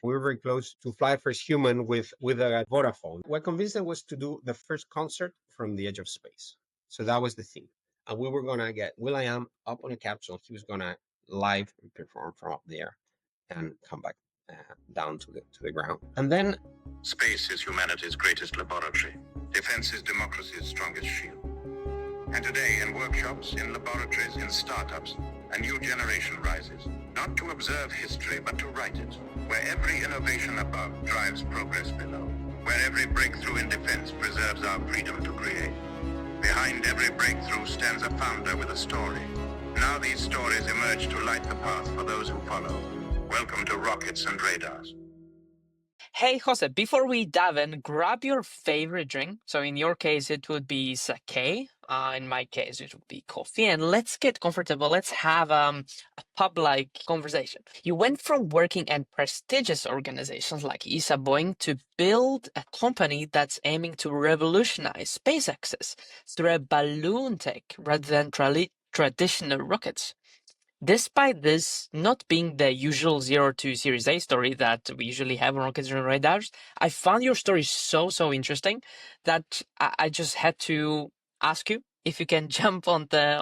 We were very close to fly first human with a Vodafone. What convinced them was to do the first concert from the edge of space. So that was the thing. And we were gonna get Will.I.Am up on a capsule. He was gonna live perform from up there and come back down to the ground. And then space is humanity's greatest laboratory. Defense is democracy's strongest shield. And today, in workshops, in laboratories, in startups, a new generation rises, not to observe history, but to write it, where every innovation above drives progress below, where every breakthrough in defense preserves our freedom to create. Behind every breakthrough stands a founder with a story. Now these stories emerge to light the path for those who follow. Welcome to Rockets and Radars. Hey, Jose, before we dive in, grab your favorite drink. So in your case, it would be sake. In my case, it would be coffee. And let's get comfortable. Let's have a pub-like conversation. You went from working at prestigious organizations like ESA Boeing to build a company that's aiming to revolutionize space access through a balloon tech rather than traditional rockets. Despite this not being the usual 02 Series A story that we usually have on Rockets and Radars, I found your story so interesting that I just had to ask you if you can jump on the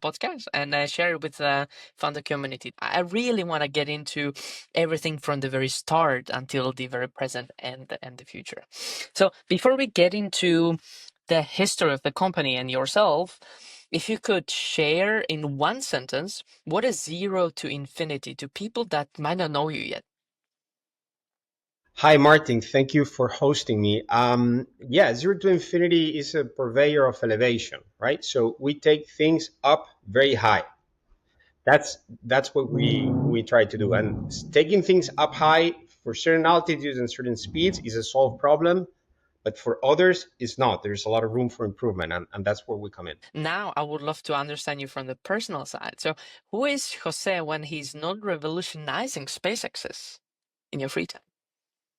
podcast and share it with the founder community. I really want to get into everything from the very start until the very present and the future. So before we get into the history of the company and yourself, if you could share in one sentence, what is 0 to infinity to people that might not know you yet? Hi, Martin. Thank you for hosting me. 0 to infinity is a purveyor of elevation, right? So we take things up very high. That's what we try to do. And taking things up high for certain altitudes and certain speeds is a solved problem, but for others, it's not. There's a lot of room for improvement, and that's where we come in. Now, I would love to understand you from the personal side. So, who is Jose when he's not revolutionizing space access in your free time?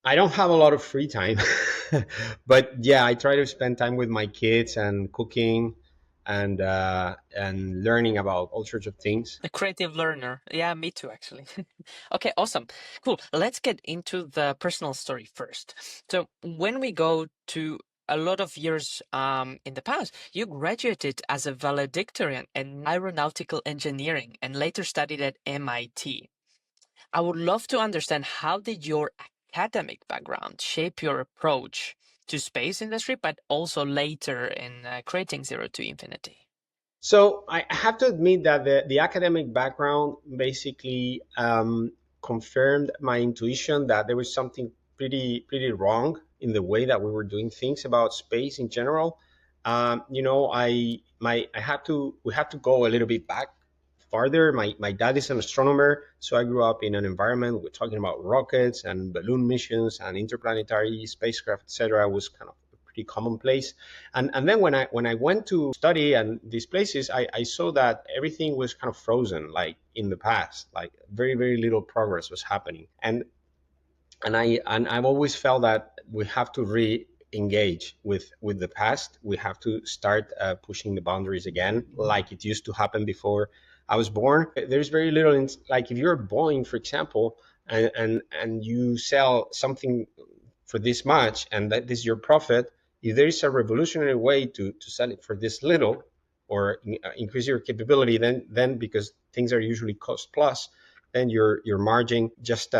I don't have a lot of free time, but yeah, I try to spend time with my kids and cooking and learning about all sorts of things. A creative learner. Yeah, me too, actually. Okay, awesome. Cool. Let's get into the personal story first. So when we go to a lot of years in the past, you graduated as a valedictorian in aeronautical engineering and later studied at MIT. I would love to understand, how did your academic background shape your approach to space industry, but also later in creating 0 to infinity? So I have to admit that the academic background basically confirmed my intuition that there was something pretty wrong in the way that we were doing things about space in general. We have to go a little bit back farther. My dad is an astronomer, so I grew up in an environment we're talking about rockets and balloon missions and interplanetary spacecraft, etc. Was kind of pretty commonplace. And then when I went to study and these places, I saw that everything was kind of frozen, like in the past, like very little progress was happening. And I've always felt that we have to re-engage with the past. We have to start pushing the boundaries again, like it used to happen before I was born. There's very little like if you're Boeing, for example, and you sell something for this much and that is your profit. If there is a revolutionary way to sell it for this little or increase your capability, then because things are usually cost plus, then your margin just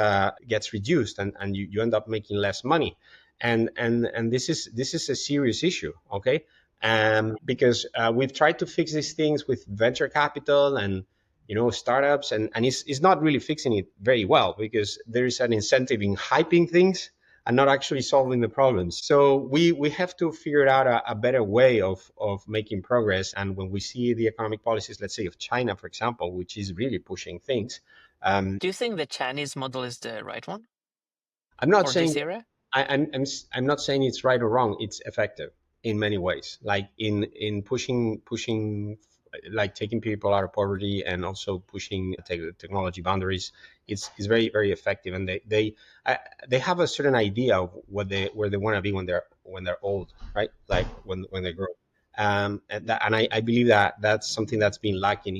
gets reduced and you end up making less money. And this is a serious issue, okay? Because we've tried to fix these things with venture capital and startups, and it's not really fixing it very well because there is an incentive in hyping things and not actually solving the problems. So we have to figure out a better way of making progress. And when we see the economic policies, let's say of China, for example, which is really pushing things. Do you think the Chinese model is the right one? I'm not for saying this era? I'm not saying it's right or wrong. It's effective in many ways, like in pushing like taking people out of poverty and also pushing technology boundaries. It's very effective, and they have a certain idea of where they want to be when they're old, right? Like when they grow. And I believe that that's something that's been lacking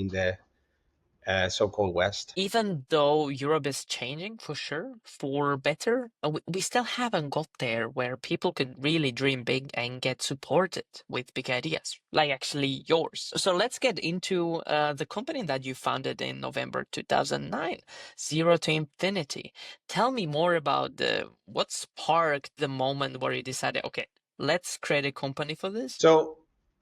so-called West. Even though Europe is changing for sure, for better, we still haven't got there where people could really dream big and get supported with big ideas, like actually yours. So let's get into the company that you founded in November 2009, Zero to Infinity. Tell me more about what sparked the moment where you decided, okay, let's create a company for this. So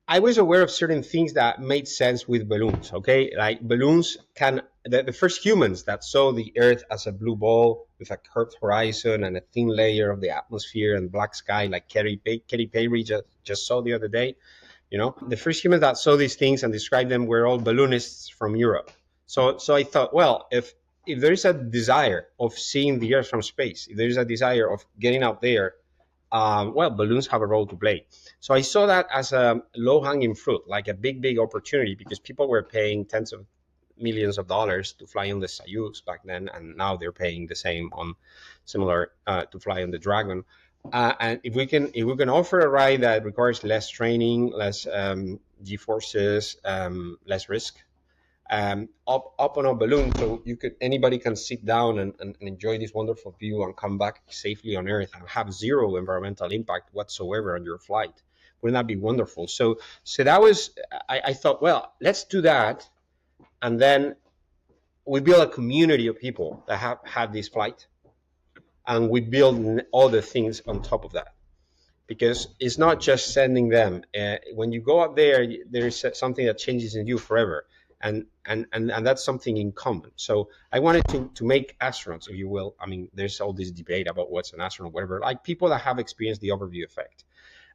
I was aware of certain things that made sense with balloons. Okay, like balloons can the first humans that saw the Earth as a blue ball with a curved horizon and a thin layer of the atmosphere and black sky, like Katy Perry just saw the other day. You know, the first humans that saw these things and described them were all balloonists from Europe. So I thought, well, if there is a desire of seeing the Earth from space, if there is a desire of getting out there, well, balloons have a role to play. So I saw that as a low-hanging fruit, like a big opportunity, because people were paying tens of millions of dollars to fly on the Soyuz back then, and now they're paying the same on similar to fly on the Dragon. And if we can offer a ride that requires less training, less G-forces, less risk, up on a balloon, so anybody can sit down and enjoy this wonderful view and come back safely on Earth and have zero environmental impact whatsoever on your flight. Wouldn't that be wonderful? So that was, I thought, well, let's do that, and then we build a community of people that have had this flight, and we build all the things on top of that, because it's not just sending them. When you go up there is something that changes in you forever, and that's something in common. So I wanted to make astronauts, if you will. I mean, there's all this debate about what's an astronaut, whatever, like people that have experienced the overview effect.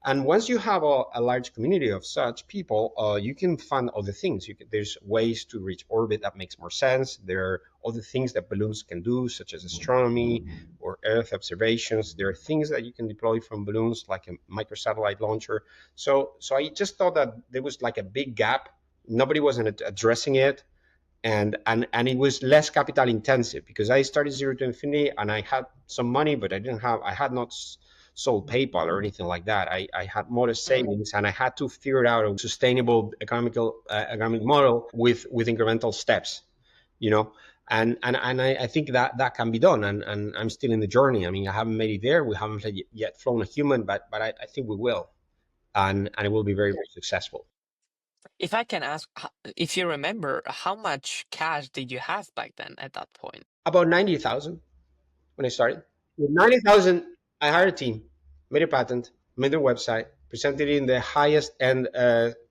And once you have a large community of such people, you can fund other things. There's ways to reach orbit that makes more sense. There are other things that balloons can do, such as astronomy or Earth observations. There are things that you can deploy from balloons, like a microsatellite launcher. So I just thought that there was like a big gap. Nobody wasn't addressing it. And it was less capital intensive, because I started Zero to Infinity and I had some money, but I had not sold PayPal or anything like that. I had modest savings, and I had to figure out a sustainable economic model with incremental steps, you know. And I think that can be done, and I'm still in the journey. I mean, I haven't made it there. We haven't yet flown a human, but I think we will, and it will be very successful. If I can ask, if you remember, how much cash did you have back then at that point? About 90,000 when I started. With 90,000, I hired a team, made a patent, made a website, presented it in the highest end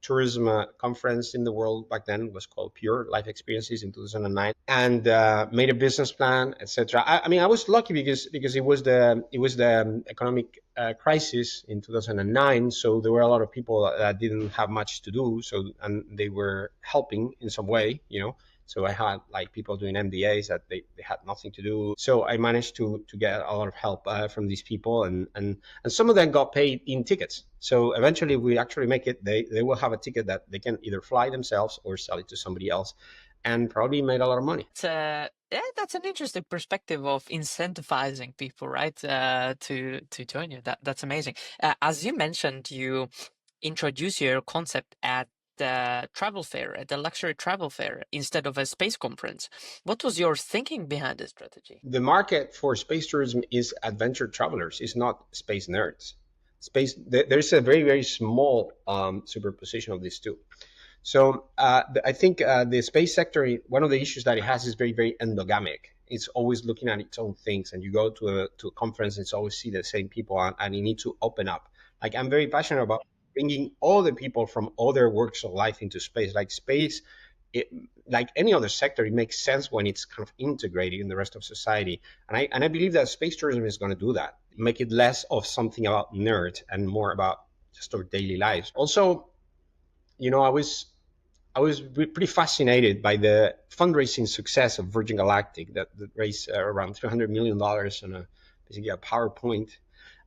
tourism conference in the world back then. It was called Pure Life Experiences in 2009, and made a business plan, etc. I mean, I was lucky because it was the economic crisis in 2009, so there were a lot of people that didn't have much to do, and they were helping in some way, you know. So I had like people doing MBAs that they had nothing to do. So I managed to get a lot of help from these people, and some of them got paid in tickets. So eventually, if we actually make it, they will have a ticket that they can either fly themselves or sell it to somebody else, and probably made a lot of money. Yeah, that's an interesting perspective of incentivizing people, right? To join you. That's amazing. As you mentioned, you introduce your concept at the travel fair, at the luxury travel fair, instead of a space conference. What was your thinking behind this strategy? The market for space tourism is adventure travelers. It's not space nerds. There's a very small superposition of these two. So I think the space sector, one of the issues that it has is very endogamic. It's always looking at its own things, and you go to a conference, it's always see the same people, and you need to open up. Like, I'm very passionate about bringing all the people from other walks of life into space. Like space, like any other sector, it makes sense when it's kind of integrated in the rest of society. And I believe that space tourism is going to do that, make it less of something about nerds and more about just our daily lives. Also, you know, I was pretty fascinated by the fundraising success of Virgin Galactic that raised around $300 million on basically a PowerPoint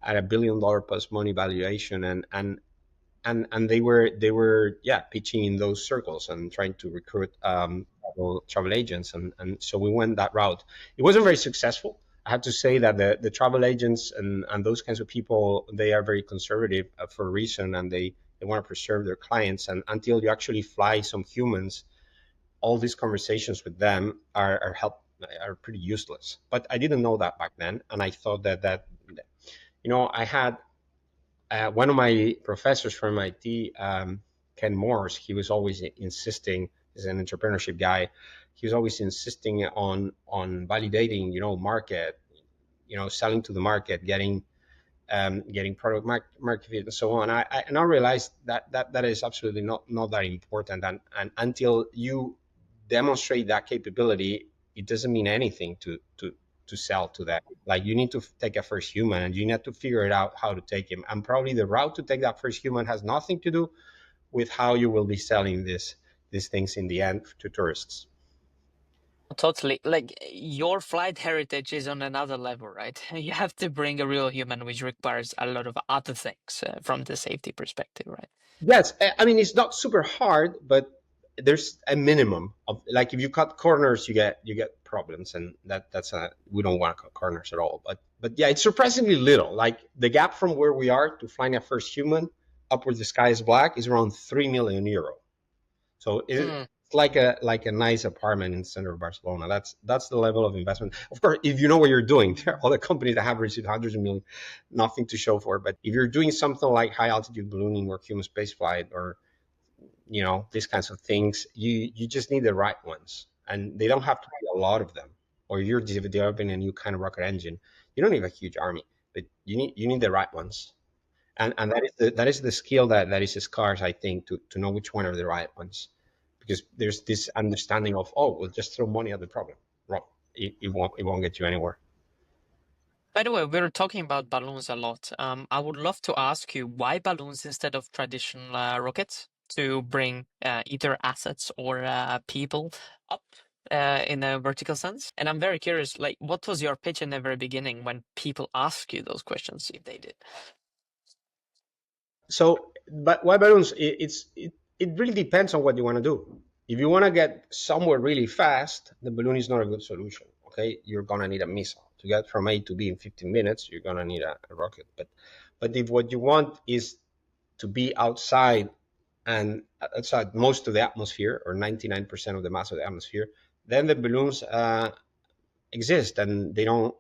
at $1 billion plus money valuation, and they were pitching in those circles and trying to recruit travel agents, and so we went that route. It wasn't very successful. I have to say that the travel agents and those kinds of people, they are very conservative for a reason, and they want to preserve their clients, and until you actually fly some humans, all these conversations with them are pretty useless. But I didn't know that back then, and I thought I had one of my professors from MIT, Ken Morse. He was always insisting. He's an entrepreneurship guy. He was always insisting on validating, market, selling to the market, getting product market fit and so on. I realized that is absolutely not that important, and until you demonstrate that capability, it doesn't mean anything to sell to that. Like, you need to take a first human, and you need to figure it out how to take him, and probably the route to take that first human has nothing to do with how you will be selling these things in the end to tourists. Totally. Like, your flight heritage is on another level, right? You have to bring a real human, which requires a lot of other things from the safety perspective, right? Yes, I mean, it's not super hard, but there's a minimum of, like, if you cut corners, you get problems, and that's we don't want to cut corners at all. But yeah, it's surprisingly little. Like, the gap from where we are to flying a first human up where the sky is black is around 3 million euro. So it's Mm. like a nice apartment in the center of Barcelona. That's the level of investment. Of course, if you know what you're doing, there are other companies that have received hundreds of millions, nothing to show for it. But if you're doing something like high altitude ballooning or human spaceflight, or these kinds of things, you just need the right ones, and they don't have to be a lot of them. Or you're developing a new kind of rocket engine, you don't need a huge army, but you need the right ones. And that is the skill that is scarce, I think, to know which one are the right ones, because there's this understanding of, oh, we'll just throw money at the problem. Wrong. It won't get you anywhere. By the way, we were talking about balloons a lot. I would love to ask you, why balloons instead of traditional rockets to bring either assets or people up in a vertical sense? And I'm very curious, like, what was your pitch in the very beginning when people ask you those questions, if they did? So, but why balloons? It really depends on what you want to do. If you want to get somewhere really fast, the balloon is not a good solution. Okay, you're gonna need a missile to get from A to B in 15 minutes. You're gonna need a rocket. But if what you want is to be outside, and outside most of the atmosphere, or 99% of the mass of the atmosphere, then the balloons exist, and they don't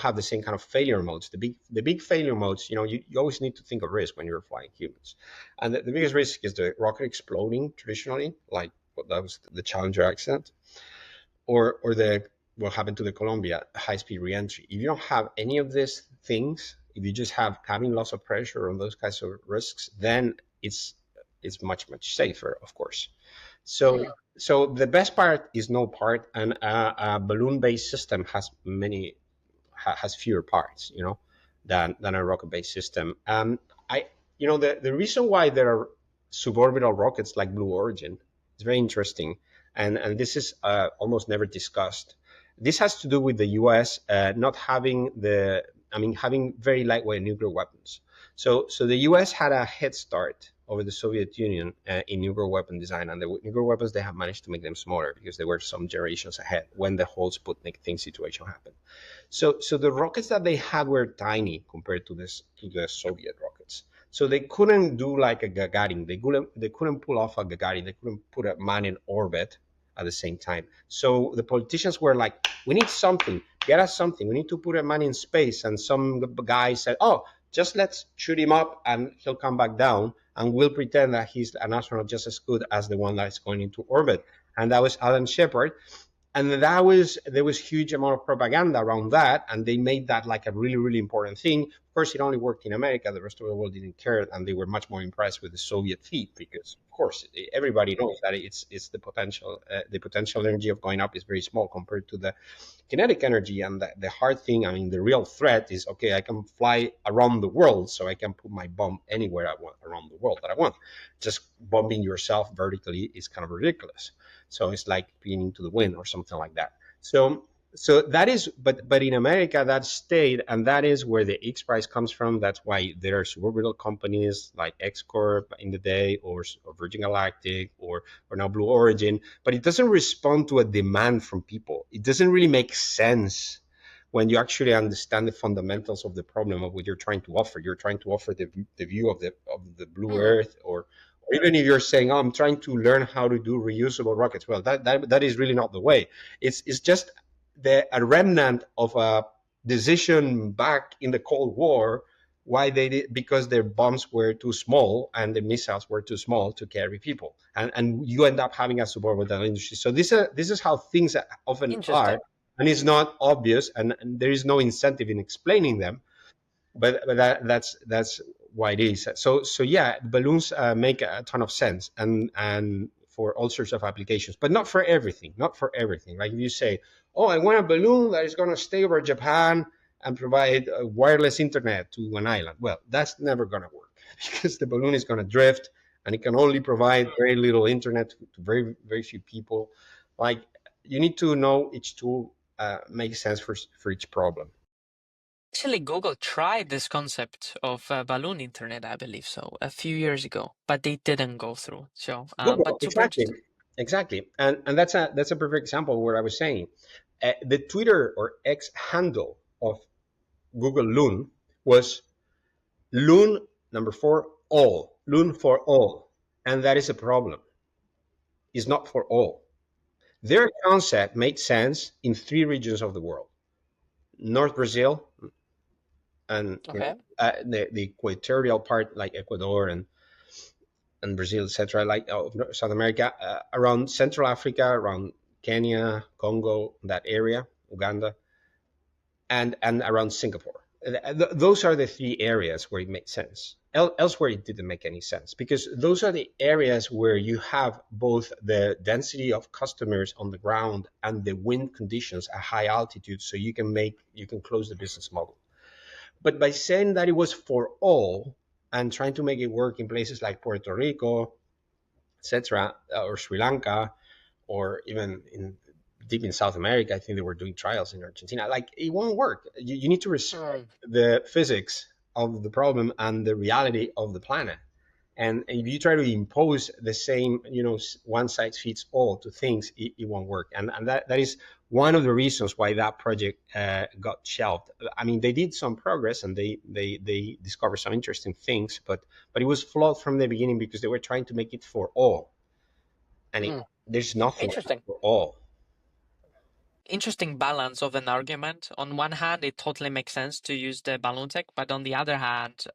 have the same kind of failure modes. The big failure modes, you always need to think of risk when you're flying humans, and the biggest risk is the rocket exploding traditionally, like what that was the Challenger accident, or the what happened to the Columbia high-speed reentry. If you don't have any of these things, if you just have cabin loss of pressure on those kinds of risks, then it's much safer, of course. So the best part is no part, and a balloon-based system has fewer parts, than a rocket-based system. The reason why there are suborbital rockets like Blue Origin is very interesting, and this is almost never discussed. This has to do with the U.S. Not having having very lightweight nuclear weapons. So the U.S. had a head start over the Soviet Union in nuclear weapon design, and the nuclear weapons, they have managed to make them smaller because they were some generations ahead when the whole Sputnik thing situation happened. So the rockets that they had were tiny compared to the Soviet rockets. So they couldn't do like a Gagarin. They couldn't pull off a Gagarin. They couldn't put a man in orbit at the same time. So the politicians were like, we need something. Get us something. We need to put a man in space. And some guy said, oh, just let's shoot him up and he'll come back down, and we'll pretend that he's an astronaut just as good as the one that's going into orbit. And that was Alan Shepard. And there was huge amount of propaganda around that, and they made that like a really, really important thing. Of course, it only worked in America. The rest of the world didn't care, and they were much more impressed with the Soviet feat, because of course everybody knows that it's the potential energy of going up is very small compared to the kinetic energy. And the hard thing, the real threat is, okay, I can fly around the world, so I can put my bomb anywhere I want around the world that I want. Just bombing yourself vertically is kind of ridiculous. So it's like being into the wind or something like that. So that is, but in America that stayed, and that is where the X Prize comes from. That's why there are suborbital companies like X Corp in the day, or Virgin Galactic, or now Blue Origin. But it doesn't respond to a demand from people. It doesn't really make sense when you actually understand the fundamentals of the problem of what you're trying to offer. You're trying to offer the view of the blue Earth, or Even if you're saying, "Oh, I'm trying to learn how to do reusable rockets," well, that is really not the way. It's just a remnant of a decision back in the Cold War. Why they did? Because their bombs were too small and the missiles were too small to carry people, and you end up having a suborbital industry. So this is how things often are, Interesting. and it's not obvious, and there is no incentive in explaining them, but that's why it is. So yeah, balloons make a ton of sense, and for all sorts of applications, but not for everything. Not for everything. Like if you say, "Oh, I want a balloon that is going to stay over Japan and provide wireless internet to an island," well, that's never going to work because the balloon is going to drift, and it can only provide very little internet to very very few people. Like you need to know each tool makes sense for each problem. Actually, Google tried this concept of balloon internet, I believe so, a few years ago, but they didn't go through. So, Google, but super exactly, interesting. exactly, and that's a perfect example of what I was saying. The Twitter or X handle of Google Loon was Loon number four all Loon for all, and that is a problem. It's not for all. Their concept made sense in three regions of the world: North Brazil, and Okay. the equatorial part like Ecuador and Brazil, etc., like South America, around Central Africa, around Kenya, Congo, that area, Uganda, and around Singapore. Those are the three areas where it makes sense. Elsewhere, it didn't make any sense because those are the areas where you have both the density of customers on the ground and the wind conditions at high altitude, so you can close the business model. But by saying that it was for all and trying to make it work in places like Puerto Rico, etc., or Sri Lanka, or even deep in South America. I think they were doing trials in Argentina. Like it won't work. You need to respect Mm. the physics of the problem and the reality of the planet. And if you try to impose the same, one size fits all to things, it won't work. And that is one of the reasons why that project got shelved. I mean, they did some progress and they discovered some interesting things, but it was flawed from the beginning because they were trying to make it for all, and Mm. there's nothing Interesting. for all. Interesting balance of an argument. On one hand, it totally makes sense to use the balloon tech, but on the other hand,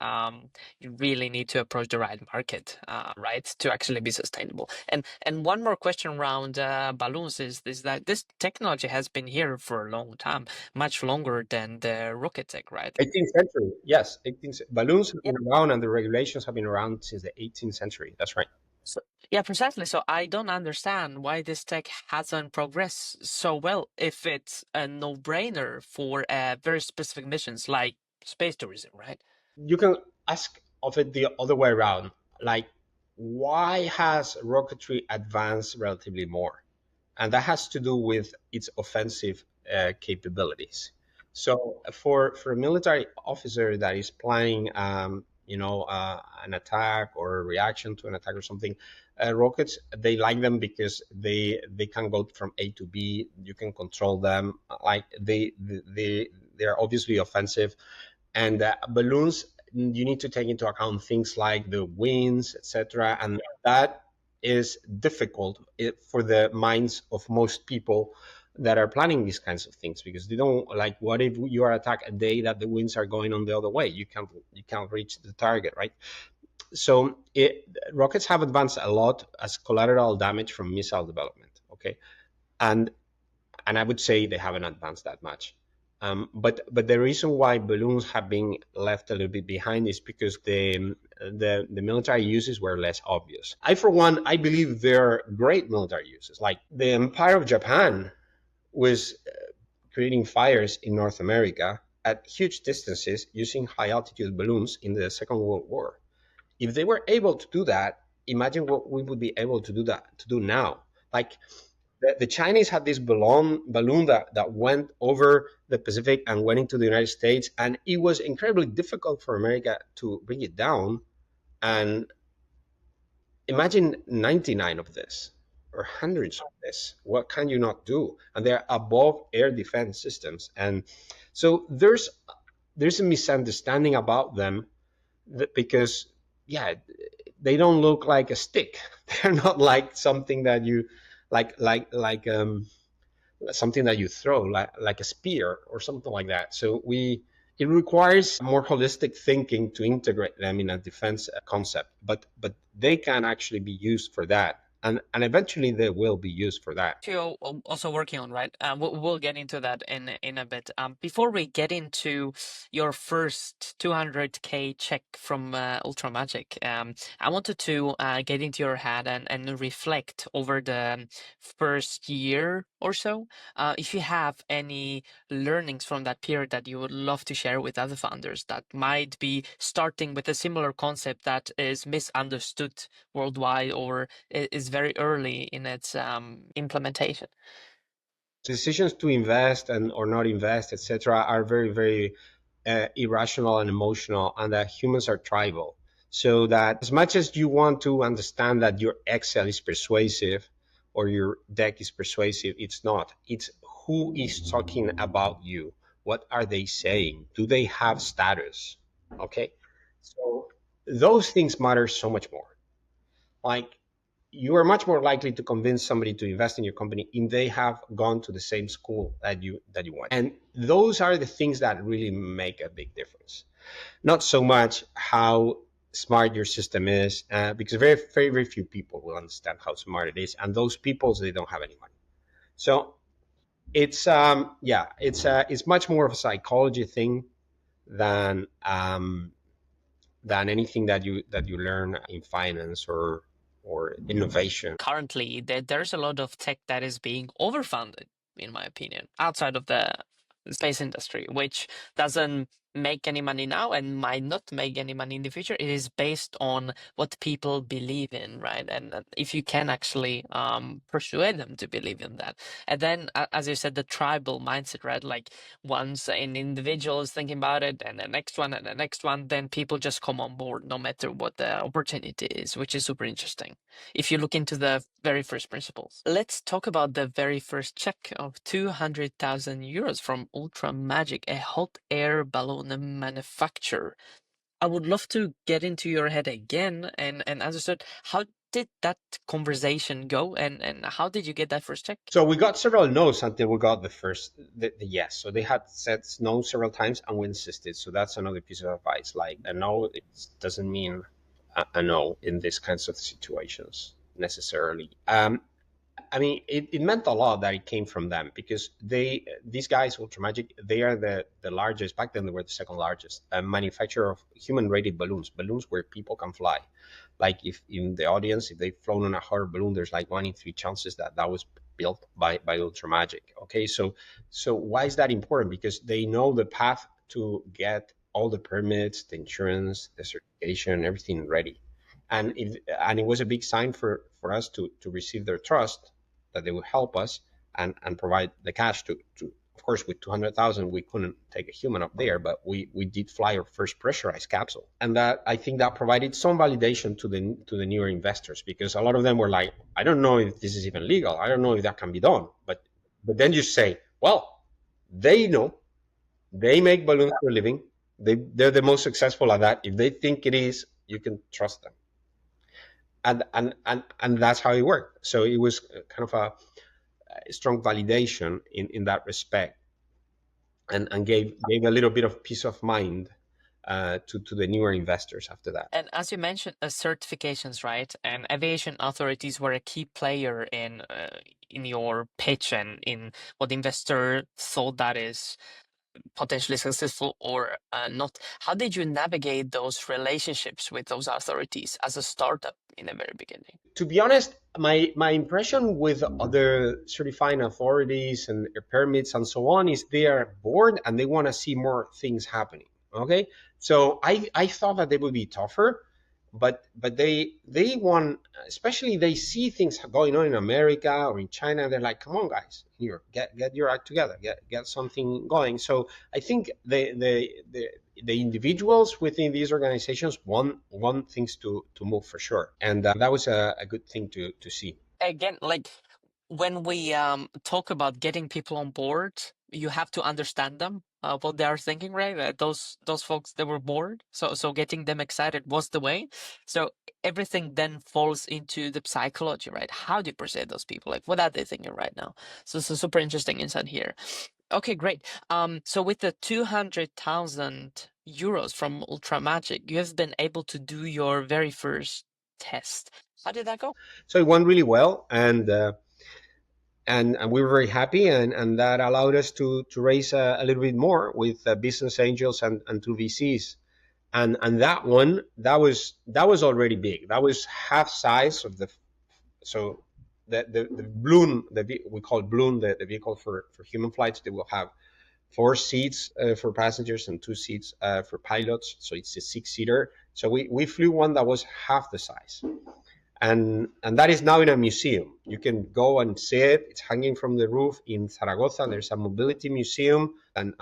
you really need to approach the right market, right, to actually be sustainable. And one more question around balloons is that this technology has been here for a long time, much longer than the rocket tech, right? 18th century, yes. 18th, balloons have Yeah. been around, and the regulations have been around since the 18th century. That's right. So, yeah, precisely. So I don't understand why this tech hasn't progressed so well if it's a no-brainer for very specific missions like space tourism, right? You can ask of it the other way around. Like, why has rocketry advanced relatively more? And that has to do with its offensive capabilities. So for a military officer that is planning, an attack or a reaction to an attack or something, rockets, they like them because they can go from A to B. You can control them. Like they are obviously offensive, and balloons, you need to take into account things like the winds, etc., and that is difficult for the minds of most people that are planning these kinds of things, because they don't like, what if you are attacked a day that the winds are going on the other way? You can't reach the target, right? So rockets have advanced a lot as collateral damage from missile development. Okay, and I would say they haven't advanced that much. But the reason why balloons have been left a little bit behind is because the military uses were less obvious. For one, I believe there are great military uses. Like the Empire of Japan was creating fires in North America at huge distances using high altitude balloons in the Second World War. If they were able to do that, imagine what we would be able to do now. Like the Chinese had this balloon that went over the Pacific and went into the United States, and it was incredibly difficult for America to bring it down. And imagine 99 of this or hundreds of this. What can you not do? And they're above air defense systems, and so there's a misunderstanding about them, because yeah, they don't look like a stick. They're not like something that you like something that you throw like a spear or something like that. So we it requires more holistic thinking to integrate them in a defense concept, but they can actually be used for that, and eventually they will be used for that. You're also working on, right? We'll get into that in a bit. Before we get into your first 200K check from Ultra Magic, I wanted to get into your head and reflect over the first year or so. If you have any learnings from that period that you would love to share with other founders that might be starting with a similar concept that is misunderstood worldwide or is very early in its implementation. Decisions to invest and or not invest, etc., are very irrational and emotional, and that humans are tribal. So that as much as you want to understand that your Excel is persuasive or your deck is persuasive, it's not. It's who is talking about you. What are they saying? Do they have status? Okay. So those things matter so much more. Like, you are much more likely to convince somebody to invest in your company if they have gone to the same school that you went. And those are the things that really make a big difference. Not so much how smart your system is, because very few people will understand how smart it is, and those people, they don't have any money. So it's it's much more of a psychology thing than anything that you learn in finance or innovation. Currently, there's a lot of tech that is being overfunded, in my opinion, outside of the space industry, which doesn't make any money now and might not make any money in the future. It is based on what people believe in, right? And if you can actually persuade them to believe in that. And then, as you said, the tribal mindset, right? Like once an individual is thinking about it and the next one and the next one, then people just come on board no matter what the opportunity is, which is super interesting if you look into the very first principles. Let's talk about the very first check of 200,000 euros from Ultra Magic, a hot air balloon manufacturer. I would love to get into your head again and understood how did that conversation go and how did you get that first check? So we got several no's until we got the yes. So they had said no several times, and we insisted. So that's another piece of advice. Like, a no, it doesn't mean a no in these kinds of situations necessarily. I mean, it meant a lot that it came from them, because these guys, Ultramagic, they are the largest, back then they were the second largest manufacturer of human rated balloons where people can fly. Like, if in the audience, if they've flown on a hot air balloon, there's like 1 in 3 chances that was built by Ultramagic. Okay, so why is that important? Because they know the path to get all the permits, the insurance, the certification, everything ready. And it was a big sign for us to receive their trust, that they would help us and provide the cash to of course, with 200,000 we couldn't take a human up there, but we did fly our first pressurized capsule, and that, I think, that provided some validation to the newer investors, because a lot of them were like, I don't know if this is even legal, I don't know if that can be done, but then you say, well, they know, they make balloons for a living, they're the most successful at that. If they think it is, you can trust them. And that's how it worked. So it was kind of a strong validation in that respect, and gave a little bit of peace of mind to the newer investors after that. And as you mentioned, certifications, right? And aviation authorities were a key player in your pitch and in what the investor thought that is potentially successful or not. How did you navigate those relationships with those authorities as a startup in the very beginning? To be honest, my impression with other certifying authorities and permits and so on is they are bored and they want to see more things happening. Okay, so I thought that they would be tougher, but they want, especially they see things going on in America or in China, they're like, come on guys, here, get your act together, get something going. So I think the individuals within these organizations want things to move for sure, and that was a good thing to see. Again, like when we talk about getting people on board, you have to understand them. what they are thinking, right? Those folks, they were bored, so getting them excited was the way. So everything then falls into the psychology, right? How do you perceive those people? Like, what are they thinking right now? So super interesting insight here. Okay, great. So with the 200,000 euros from Ultra Magic, you have been able to do your very first test. How did that go? So it went really well, and we were very happy, and that allowed us to raise a little bit more with business angels and two VCs. And that one, that was already big. That was half size of the, so the Bloon, we call it Bloon, the vehicle for human flights. They will have 4 seats for passengers and 2 seats for pilots. So it's a 6-seater. So we flew one that was half the size, and that is now in a museum. You can go and see it. It's hanging from the roof in Zaragoza. There's a mobility museum, and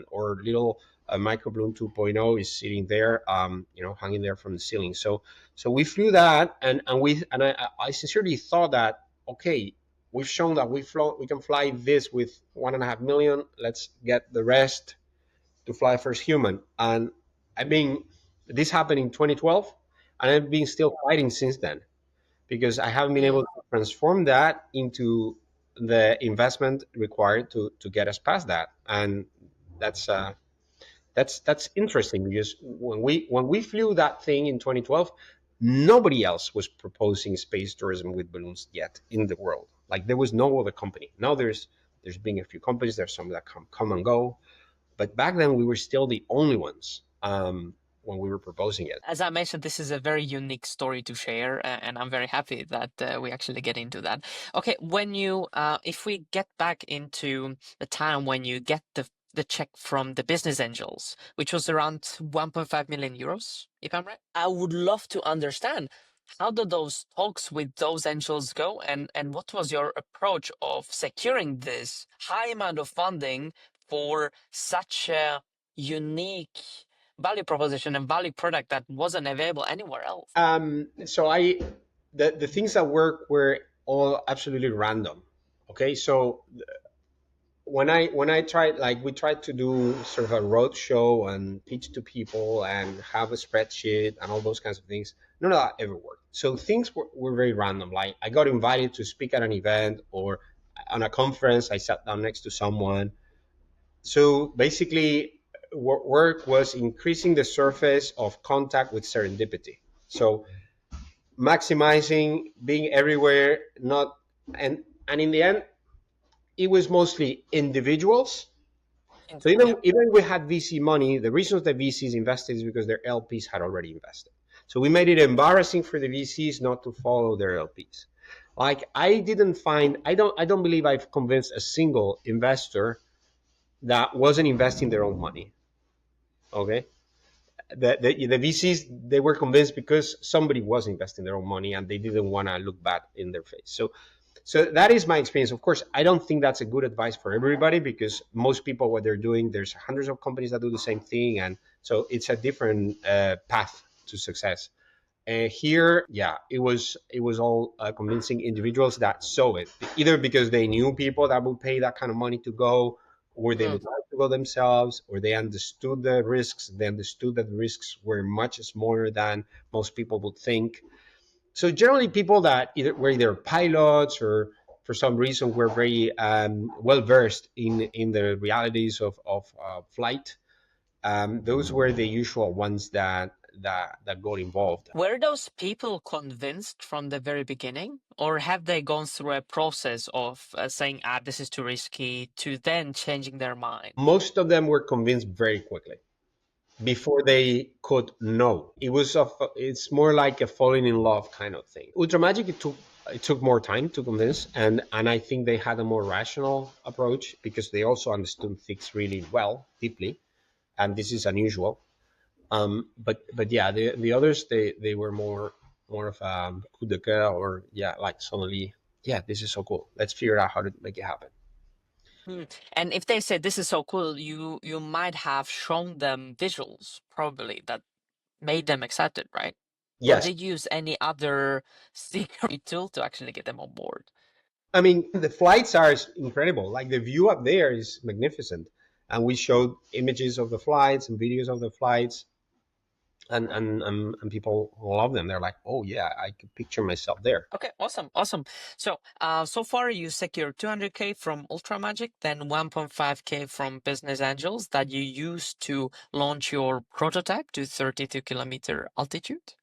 or little Microbloom 2.0 is sitting there, hanging there from the ceiling. So we flew that, and I sincerely thought that, okay, we've shown that we can fly this with 1.5 million. Let's get the rest to fly first human. And I mean, this happened in 2012, and I've been still fighting since then, because I haven't been able to transform that into the investment required to get us past that. And that's that's interesting, because when we flew that thing in 2012, nobody else was proposing space tourism with balloons yet in the world. Like, there was no other company. Now there's been a few companies. There's some that come and go, but back then we were still the only ones, when we were proposing it. As I mentioned, this is a very unique story to share, and I'm very happy that we actually get into that. Okay, if we get back into the time when you get the check from the business angels, which was around 1.5 million euros, if I'm right, I would love to understand, how did those talks with those angels go, and what was your approach of securing this high amount of funding for such a unique value proposition and value product that wasn't available anywhere else? So the things that work were all absolutely random. Okay, so when I tried, like, we tried to do sort of a road show and pitch to people and have a spreadsheet and all those kinds of things, none of that ever worked. So things were very random. Like, I got invited to speak at an event or on a conference. I sat down next to someone. So basically, work was increasing the surface of contact with serendipity. So maximizing, being everywhere, not and in the end, it was mostly individuals. So even we had VC money, the reason the VCs invested is because their LPs had already invested. So we made it embarrassing for the VCs not to follow their LPs. Like, I don't believe I've convinced a single investor that wasn't investing their own money. Okay, the VCs, they were convinced because somebody was investing their own money and they didn't want to look bad in their face. So that is my experience. Of course, I don't think that's a good advice for everybody, because most people, what they're doing, there's hundreds of companies that do the same thing, and so it's a different path to success. Here, yeah, it was all convincing individuals that saw it, either because they knew people that would pay that kind of money to go, or they would like to go themselves, or they understood the risks. They understood that the risks were much smaller than most people would think. So generally, people that were either pilots or for some reason were very well versed in the realities of flight. Those were the usual ones that got involved. Were those people convinced from the very beginning, or have they gone through a process of saying, this is too risky, to then changing their mind? Most of them were convinced very quickly before they could know. It's more like a falling in love kind of thing. Ultramagic, it took more time to convince, and I think they had a more rational approach, because they also understood things really well, deeply, and this is unusual. But yeah, the others, they were more of a coup de coeur, or yeah, like, suddenly, yeah, this is so cool. Let's figure out how to make it happen. And if they say this is so cool, you might have shown them visuals probably that made them excited, right? Or Yes, did you use any other secret tool to actually get them on board? I mean, the flights are incredible. Like, the view up there is magnificent. and we showed images of the flights and videos of the flights, and people love them. They're like, oh yeah, I could picture myself there. Okay, awesome, awesome. So, so far you secured 200K from Ultra Magic, then 1.5K from Business Angels that you used to launch your prototype to 32-kilometer altitude.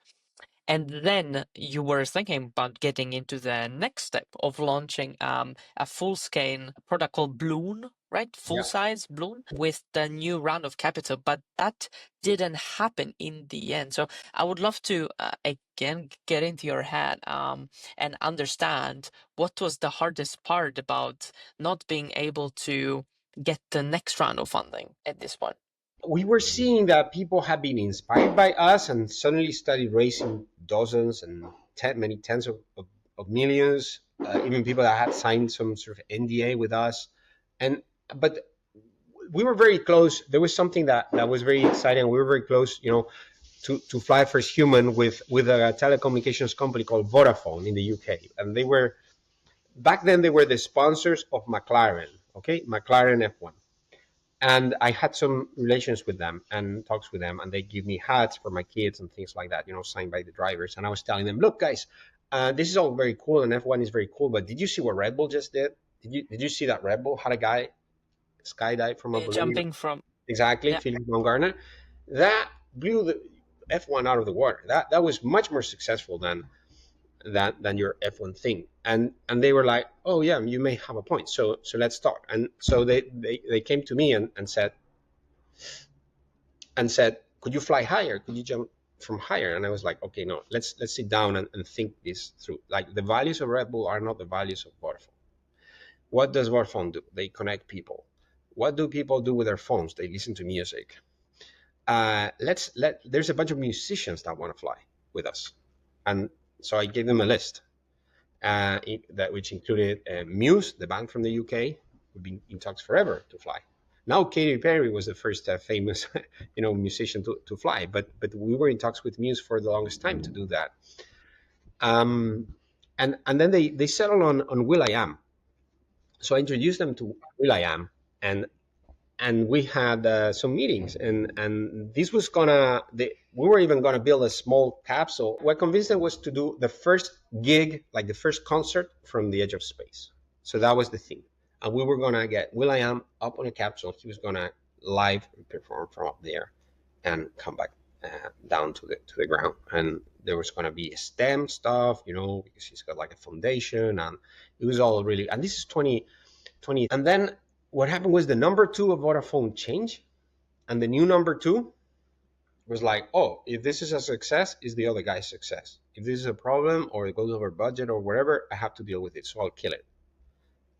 And then you were thinking about getting into the next step of launching a full-scale product called Bloon, right? Yeah. Full-size Bloon with the new round of capital, but that didn't happen in the end. So I would love to again get into your head and understand what was the hardest part about not being able to get the next round of funding at this point. We were seeing that people had been inspired by us and suddenly started raising dozens and many tens of millions, even people that had signed some sort of NDA with us. And but we were very close. There was something that was very exciting. We were very close, to fly first human with a telecommunications company called Vodafone in the UK. And they were, back then, they were the sponsors of McLaren, okay? McLaren F1. And I had some relations with them and talks with them, and they give me hats for my kids and things like that, signed by the drivers. And I was telling them, look, guys, this is all very cool, and F1 is very cool, but did you see what Red Bull just did? Did you see that Red Bull had a guy skydive from a balloon? Jumping from... Exactly, Yeah. Felix Baumgartner. That blew the F1 out of the water. That was much more successful than your F1 thing. And they were like, oh yeah, you may have a point. So let's talk. And so they came to me and said, could you fly higher? Could you jump from higher? And I was like, okay, no, let's sit down and think this through. Like, the values of Red Bull are not the values of Vodafone. What does Vodafone do? They connect people. What do people do with their phones? They listen to music. There's a bunch of musicians that want to fly with us. And so I gave them a list, which included Muse, the band from the UK. We've been in talks forever to fly. Now Katy Perry was the first famous, musician to fly, but we were in talks with Muse for the longest time to do that. And then they settled on Will.I.Am. So I introduced them to Will.I.Am, and we had some meetings, and this was we were even gonna build a small capsule. What convinced them was to do the first gig, like the first concert, from the edge of space. So that was the thing, and we were gonna get Will.I.Am up on a capsule. He was gonna live perform from up there, and come back down to the ground. And there was gonna be STEM stuff, because he's got like a foundation, and it was all really. And this is 2020, and then what happened was the number 2 of Vodafone changed, and the new number 2 was like, oh, if this is a success, is the other guy's success. If this is a problem or it goes over budget or whatever, I have to deal with it, so I'll kill it.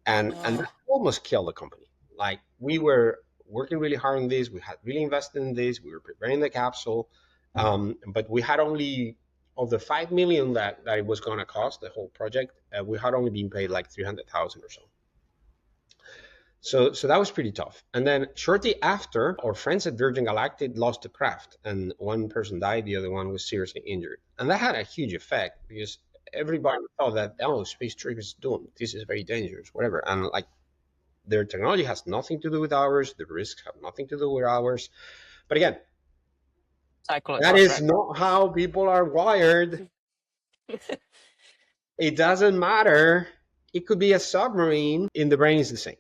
And that almost killed the company. Like, we were working really hard on this. We had really invested in this. We were preparing the capsule, but we had only, of the 5 million that it was going to cost, the whole project, we had only been paid like 300,000 or so. So that was pretty tough. And then shortly after, our friends at Virgin Galactic lost the craft, and one person died, the other one was seriously injured. And that had a huge effect, because everybody thought that, oh, space trip is doomed. This is very dangerous, whatever. And like, their technology has nothing to do with ours. The risks have nothing to do with ours. But again, that is not how people are wired. It doesn't matter. It could be a submarine. In the brain is the same.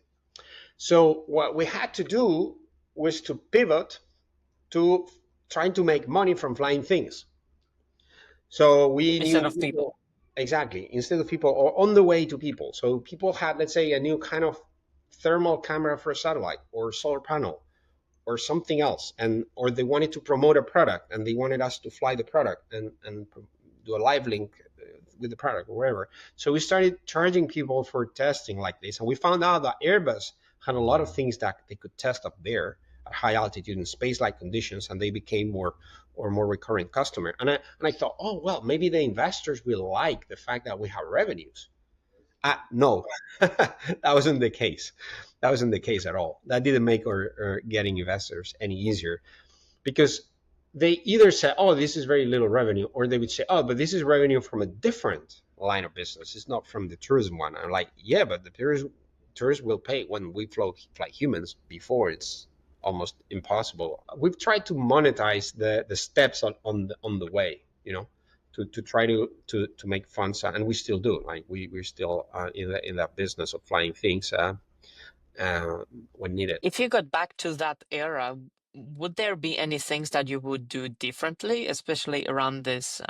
So what we had to do was to pivot to trying to make money from flying things. So we instead of people. Exactly, instead of people, or on the way to people. So people had, let's say, a new kind of thermal camera for a satellite or solar panel or something else, or they wanted to promote a product and they wanted us to fly the product and do a live link with the product or whatever. So we started charging people for testing like this, and we found out that Airbus had a lot of things that they could test up there at high altitude in space-like conditions, and they became more recurring customer. And I thought, oh, well, maybe the investors will like the fact that we have revenues. No, that wasn't the case. That wasn't the case at all. That didn't make or getting investors any easier, because they either say, oh, this is very little revenue, or they would say, oh, but this is revenue from a different line of business. It's not from the tourism one. I'm like, yeah, but the tourists will pay when we fly humans. Before, it's almost impossible. We've tried to monetize the steps on the way, to try to make funds, and we still do. Like we're still in that business of flying things when needed. If you got back to that era, would there be any things that you would do differently, especially around this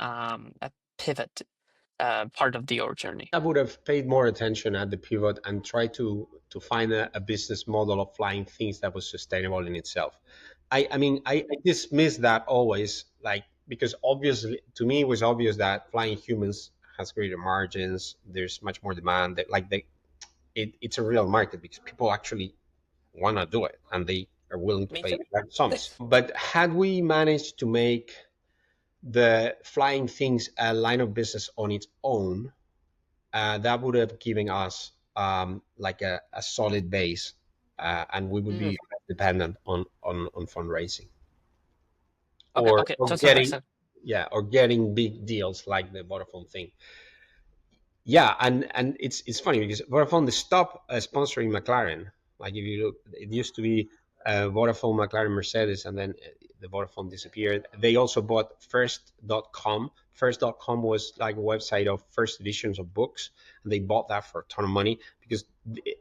pivot part of your journey? I would have paid more attention at the pivot and tried to find a business model of flying things that was sustainable in itself. I dismiss that always, like, because obviously to me it was obvious that flying humans has greater margins. There's much more demand. That like it's a real market because people actually want to do it and they are willing to Me pay too. large sums. But had we managed to make the flying things a line of business on its own, that would have given us like a solid base, and we would Mm. be dependent on fundraising Okay, or okay, or totally makes getting sense. yeah or getting big deals like the Vodafone thing. Yeah, and it's funny because Vodafone they stopped sponsoring McLaren. Like if you look, it used to be Vodafone, McLaren, Mercedes, and then the Vodafone disappeared. They also bought First.com. First.com was like a website of first editions of books, and they bought that for a ton of money because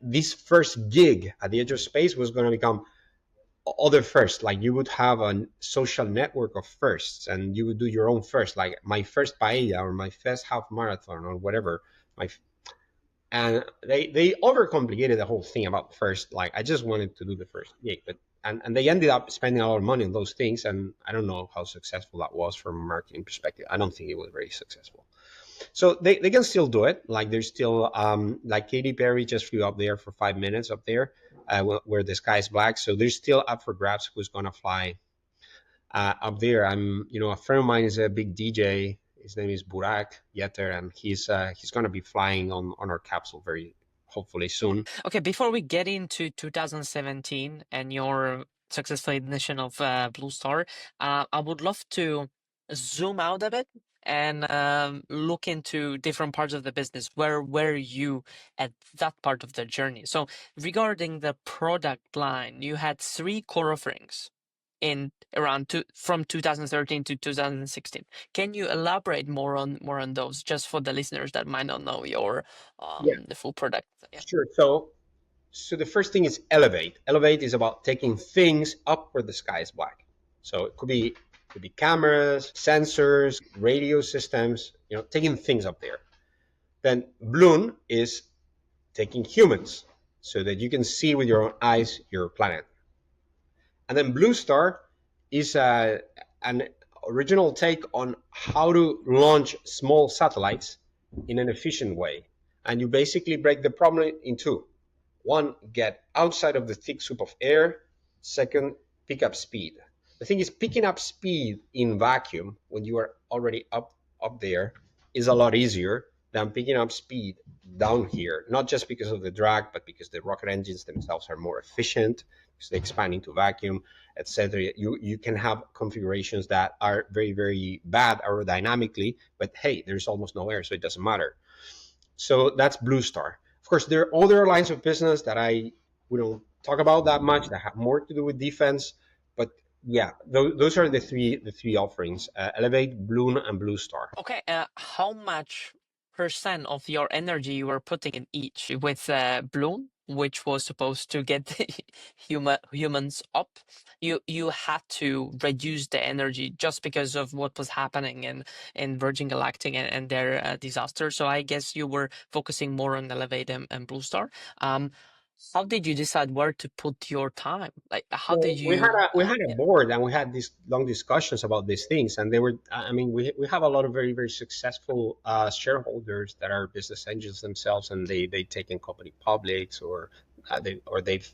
this first gig at the edge of space was going to become other first. Like you would have a social network of firsts and you would do your own first, like my first paella or my first half marathon or whatever. my and they overcomplicated the whole thing about first. Like I just wanted to do the first gig, but and they ended up spending a lot of money on those things, and I don't know how successful that was from a marketing perspective. I don't think it was very successful. So they can still do it. Like there's still like Katy Perry just flew up there for 5 minutes up there, where the sky is black. So there's still up for grabs who's gonna fly up there. A friend of mine is a big DJ. His name is Burak Yeter, and he's gonna be flying on our capsule very hopefully soon. Okay, before we get into 2017 and your successful ignition of Bloostar, I would love to zoom out a bit and look into different parts of the business. Where were you at that part of the journey? So, regarding the product line, you had three core offerings in from 2013 to 2016. Can you elaborate more on those, just for the listeners that might not know your Yeah, the full product? Yeah. sure. So the first thing is elevate. Elevate is about taking things up where the sky is black. So it could be cameras, sensors, radio systems. Taking things up there. Then Bloon is taking humans so that you can see with your own eyes your planet. And then Bloostar is an original take on how to launch small satellites in an efficient way. And you basically break the problem in two. One, get outside of the thick soup of air. Second, pick up speed. The thing is, picking up speed in vacuum when you are already up there is a lot easier than picking up speed down here. Not just because of the drag, but because the rocket engines themselves are more efficient, because they expand into vacuum, etc. You can have configurations that are very, very bad aerodynamically, but hey, there's almost no air, so it doesn't matter. So that's Bloostar. Of course, there are other lines of business that we don't talk about that much that have more to do with defense. But yeah, those are the three offerings: Elevate, Bloon, and Bloostar. Okay, how much percent of your energy you were putting in each? With Bloom, which was supposed to get humans up, you had to reduce the energy just because of what was happening in Virgin Galactic and their disaster. So I guess you were focusing more on Elevate and Bloostar. How did you decide where to put your time? Like, how So did we had you? a we had a Yeah. board and we had these long discussions about these things, and they were. I mean, we have a lot of very very successful shareholders that are business angels themselves, and they taken company publics or they've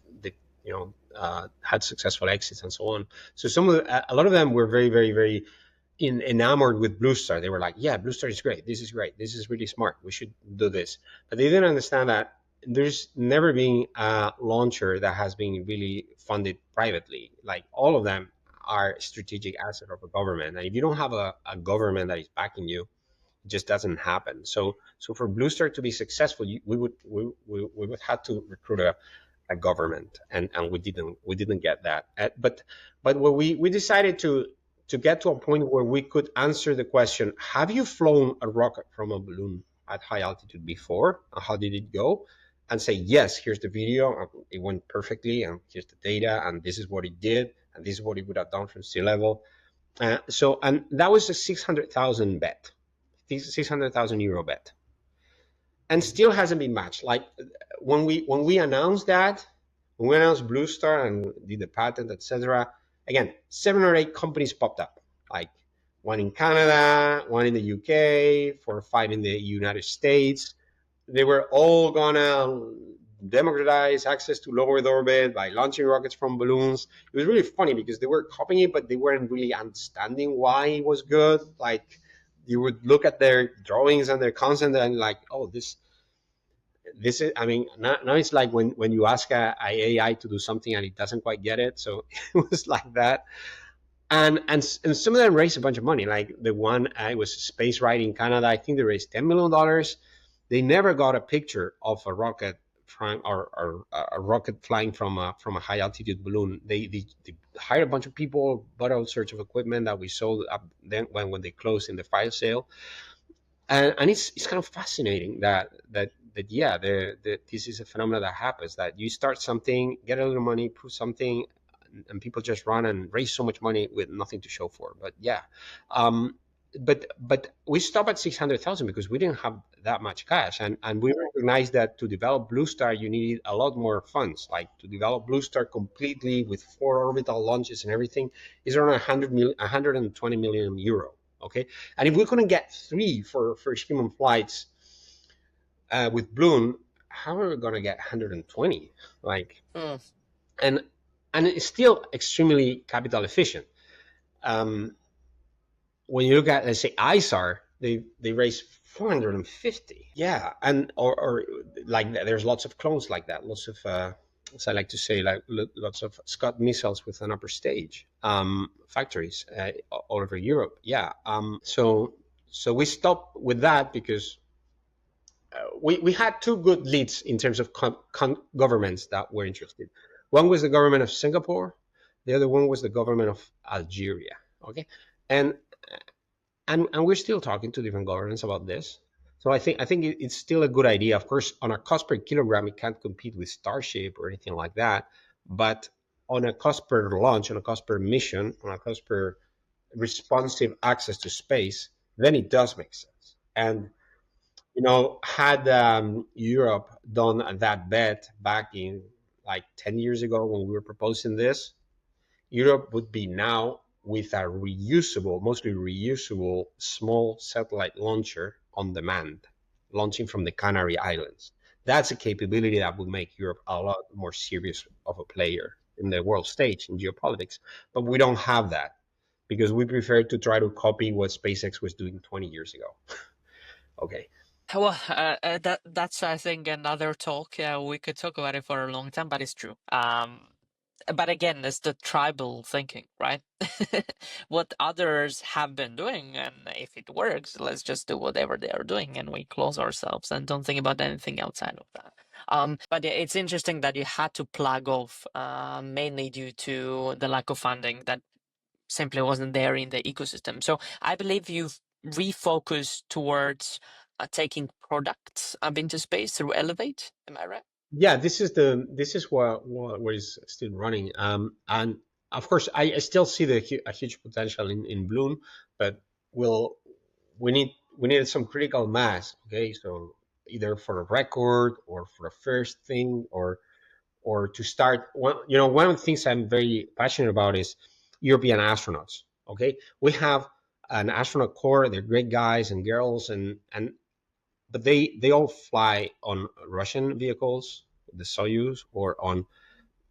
had successful exits and so on. So a lot of them were very very very enamored with Bloostar. They were like, yeah, Bloostar is great. This is great. This is really smart. We should do this. But they didn't understand that there's never been a launcher that has been really funded privately. Like all of them are strategic asset of a government. And if you don't have a government that is backing you, it just doesn't happen. So for Bloostar to be successful, we would have to recruit a government, and we didn't get that. But when we decided to get to a point where we could answer the question, have you flown a rocket from a balloon at high altitude before? And how did it go? And say, yes, here's the video, it went perfectly, and here's the data, and this is what it did, and this is what it would have done from sea level. And that was a 600,000 bet, 600,000 euro bet, and still hasn't been matched. Like when we announced that, when we announced Bloostar and did the patent, etc. Again, 7 or 8 companies popped up, like one in Canada, one in the UK, 4 or 5 in the United States. They were all gonna democratize access to low Earth orbit by launching rockets from balloons. It was really funny because they were copying it, but they weren't really understanding why it was good. Like you would look at their drawings and their concept and like, oh, this is, I mean, now it's like when you ask a AI to do something and it doesn't quite get it. So it was like that. And some of them raised a bunch of money. Like the one, it was Space Ride in Canada. I think they raised $10 million. They never got a picture of a rocket flying, or a rocket flying from a high altitude balloon. They hired a bunch of people, bought all sorts of equipment that we sold up then when they closed in the fire sale. And it's kind of fascinating that yeah, this is a phenomenon that happens, that you start something, get a little money, prove something, and people just run and raise so much money with nothing to show for. But yeah, but we stopped at 600,000 because we didn't have that much cash, and we recognized that to develop Bloostar you needed a lot more funds. Like to develop Bloostar completely with 4 orbital launches and everything is around 120 million euro. Okay, and if we couldn't get 3 for first human flights with Bloon, how are we gonna get 120? Like, and it's still extremely capital efficient. When you look at, let's say, ISAR, they raise 450. Yeah, and or like there's lots of clones like that, lots of as I like to say, like lots of Scud missiles with an upper stage factories all over Europe. Yeah, so we stopped with that because we had 2 good leads in terms of governments that were interested. One was the government of Singapore, the other one was the government of Algeria. Okay, and we're still talking to different governments about this. So I think it's still a good idea. Of course, on a cost per kilogram, it can't compete with Starship or anything like that. But on a cost per launch, on a cost per mission, on a cost per responsive access to space, then it does make sense. And had Europe done that bet back in like 10 years ago when we were proposing this, Europe would be now with a reusable, mostly reusable, small satellite launcher on demand, launching from the Canary Islands. That's a capability that would make Europe a lot more serious of a player in the world stage in geopolitics. But we don't have that because we prefer to try to copy what SpaceX was doing 20 years ago. Okay. Well, that's I think another talk. We could talk about it for a long time, but it's true. But again, it's the tribal thinking, right? What others have been doing, and if it works, let's just do whatever they are doing, and we close ourselves and don't think about anything outside of that. But yeah, it's interesting that you had to plug off, mainly due to the lack of funding that simply wasn't there in the ecosystem. So I believe you've refocused towards taking products up into space through Elevate. Am I right? Yeah, this is what is still running. And of course, I still see a huge potential in Bloon, but we needed some critical mass. Okay, so either for a record or for a first thing or to start. One of the things I'm very passionate about is European astronauts. Okay, we have an astronaut corps. They're great guys and girls, but they all fly on Russian vehicles, the Soyuz, or on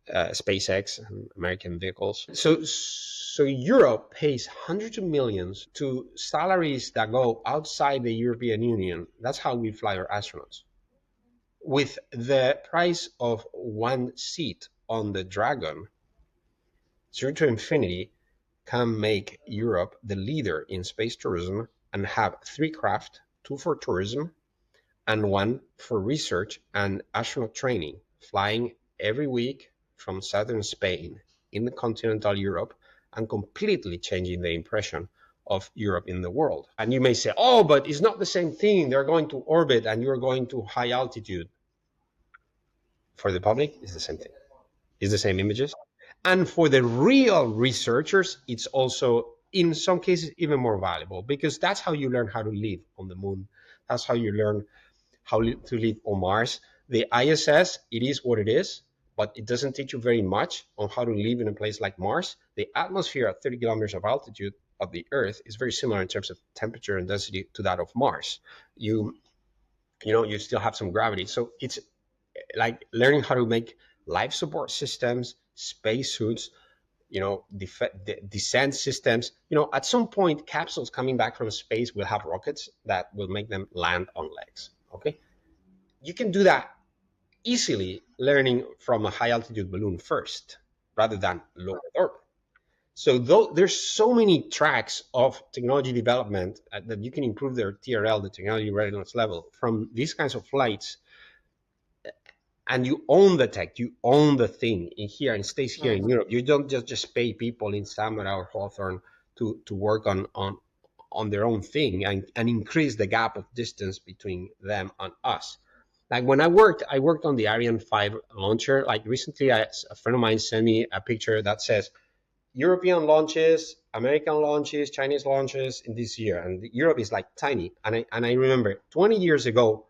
SpaceX and American vehicles. So Europe pays hundreds of millions to salaries that go outside the European Union. That's how we fly our astronauts. With the price of one seat on the Dragon, Zero2Infinity can make Europe the leader in space tourism and have 3 craft, 2 for tourism and 1 for research and astronaut training, flying every week from southern Spain in the continental Europe and completely changing the impression of Europe in the world. And you may say, oh, but it's not the same thing. They're going to orbit and you're going to high altitude. For the public, it's the same thing. It's the same images. And for the real researchers, it's also, in some cases, even more valuable because that's how you learn how to live on the moon. That's how you learn how to live on Mars. The ISS, it is what it is, but it doesn't teach you very much on how to live in a place like Mars. The atmosphere at 30 kilometers of altitude of the Earth is very similar in terms of temperature and density to that of Mars. You you still have some gravity, so it's like learning how to make life support systems, spacesuits, descent systems. At some point, capsules coming back from space will have rockets that will make them land on legs. Okay, you can do that easily learning from a high altitude balloon first rather than low orbit. So there's so many tracks of technology development that you can improve their TRL, the technology readiness level, from these kinds of flights. And you own the tech, you own the thing in here, and it stays here in Europe. You don't just pay people in Samara or Hawthorne to work on their own thing and increase the gap of distance between them and us. Like when I worked on the Ariane 5 launcher. Like recently, a friend of mine sent me a picture that says European launches, American launches, Chinese launches in this year, and Europe is like tiny. And I remember 20 years ago,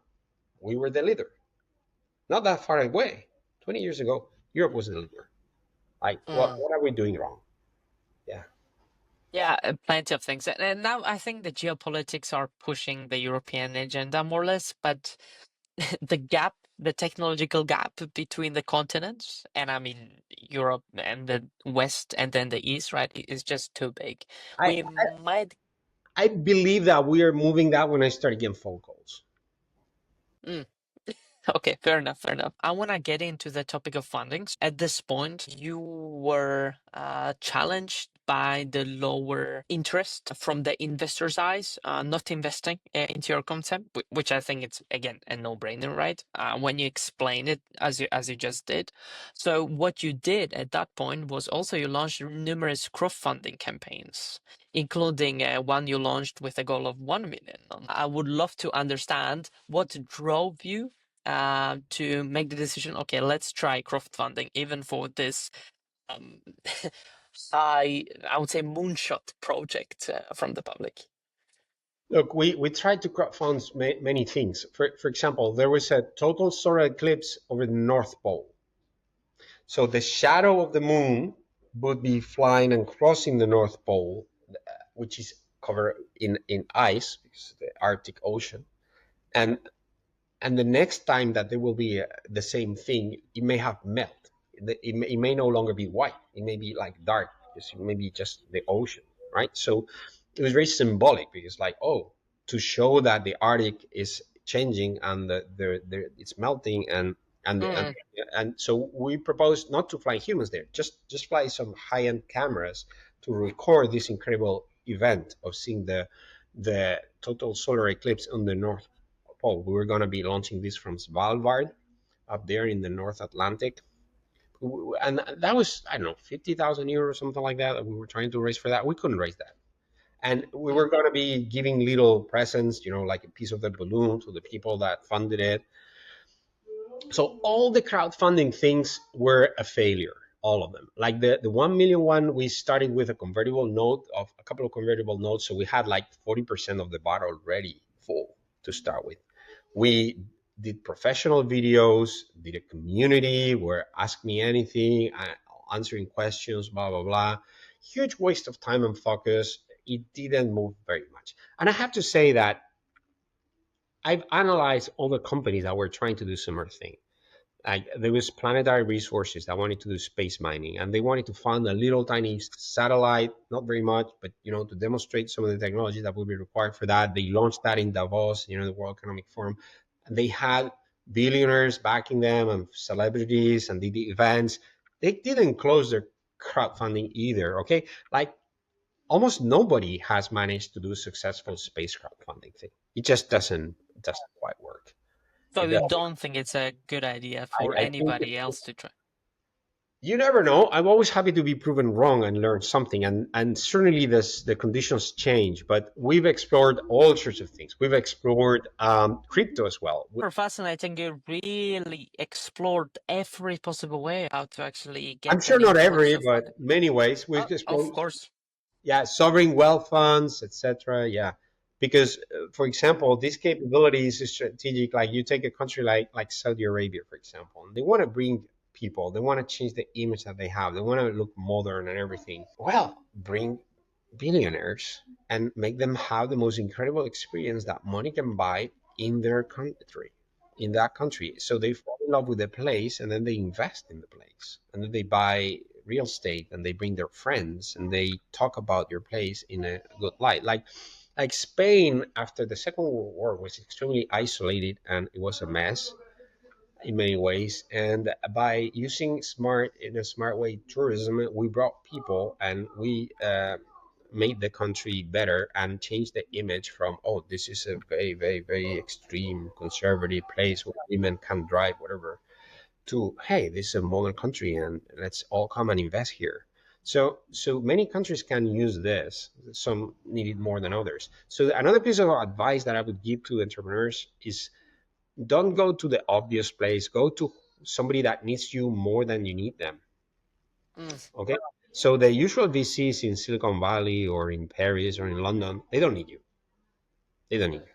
we were the leader. Not that far away. 20 years ago, Europe was the leader. Like, Mm. what are we doing wrong? Yeah. Yeah, plenty of things. And now I think the geopolitics are pushing the European agenda more or less, but the gap, the technological gap between the continents, and I mean Europe and the West and then the East, right, is just too big. I, We might. I believe that we are moving that when I start getting phone calls. Mm. Okay, fair enough, fair enough. I want to get into the topic of fundings. At this point, you were challenged by the lower interest from the investor's eyes, not investing into your concept, which I think it's again a no-brainer, right? When you explain it as you just did. So what you did at that point was also you launched numerous crowdfunding campaigns, including one you launched with a goal of 1 million. I would love to understand what drove you to make the decision, okay, let's try crowdfunding, even for this um, I would say moonshot project from the public. Look, we tried to crowdfund many things. For example, there was a total solar eclipse over the North Pole. So the shadow of the moon would be flying and crossing the North Pole, which is covered in ice because of the Arctic Ocean. And and the next time that there will be the same thing, it may have melt. It may no longer be white. It may be like dark because it may be just the ocean, right? So it was very symbolic because, like, oh, to show that the Arctic is changing and it's melting and, the, and Mm, and so we proposed not to fly humans there, just fly some high-end cameras to record this incredible event of seeing the total solar eclipse on the North Pole. We were going to be launching this from Svalbard up there in the North Atlantic. And that was, I don't know, 50,000 euros, something like that. We were trying to raise for that. We couldn't raise that. And we mm, were going to be giving little presents, like a piece of the balloon to the people that funded it. So all the crowdfunding things were a failure, all of them. Like the 1 million one, we started with a convertible note of a couple of convertible notes. So we had like 40% of the bar already full to start with. We did professional videos, did a community where ask me anything, answering questions, blah, blah, blah. Huge waste of time and focus. It didn't move very much. And I have to say that I've analyzed all the companies that were trying to do similar thing. Like there was Planetary Resources that wanted to do space mining, and they wanted to fund a little tiny satellite, not very much, but to demonstrate some of the technology that would be required for that. They launched that in Davos, the World Economic Forum, and they had billionaires backing them and celebrities and the events. They didn't close their crowdfunding either. Okay, like almost nobody has managed to do a successful space crowdfunding thing. It just doesn't quite work. So It you does. don't think it's a good idea for I think anybody else to try? you never know. I'm always happy to be proven wrong and learn something. And certainly the conditions change. But we've explored all sorts of things. We've explored crypto as well. Fascinating. You really explored every possible way how to actually I'm get sure an not influx every, of money. but many ways we've Of explored. course. Yeah, sovereign wealth funds, etc. Yeah, because for example, these capabilities is strategic. Like you take a country like Saudi Arabia, for example, and they want to bring people. They want to change the image that they have. They want to look modern and everything. Well, bring billionaires and make them have the most incredible experience that money can buy in their country, in that country. So they fall in love with the place and then they invest in the place. And then they buy real estate and they bring their friends and they talk about your place in a good light. Like Spain after the Second World War was extremely isolated and it was a mess in many ways. And by using smart in a smart way tourism, we brought people and we made the country better and changed the image from, oh, this is a very very very extreme conservative place where women can't drive whatever, to, hey, this is a modern country and let's all come and invest here. So many countries can use this. Some need it more than others. So another piece of advice that I would give to entrepreneurs is, don't go to the obvious place. Go to somebody that needs you more than you need them. Mm. Okay. So the usual VCs in Silicon Valley or in Paris or in London, they don't need you. They don't need you.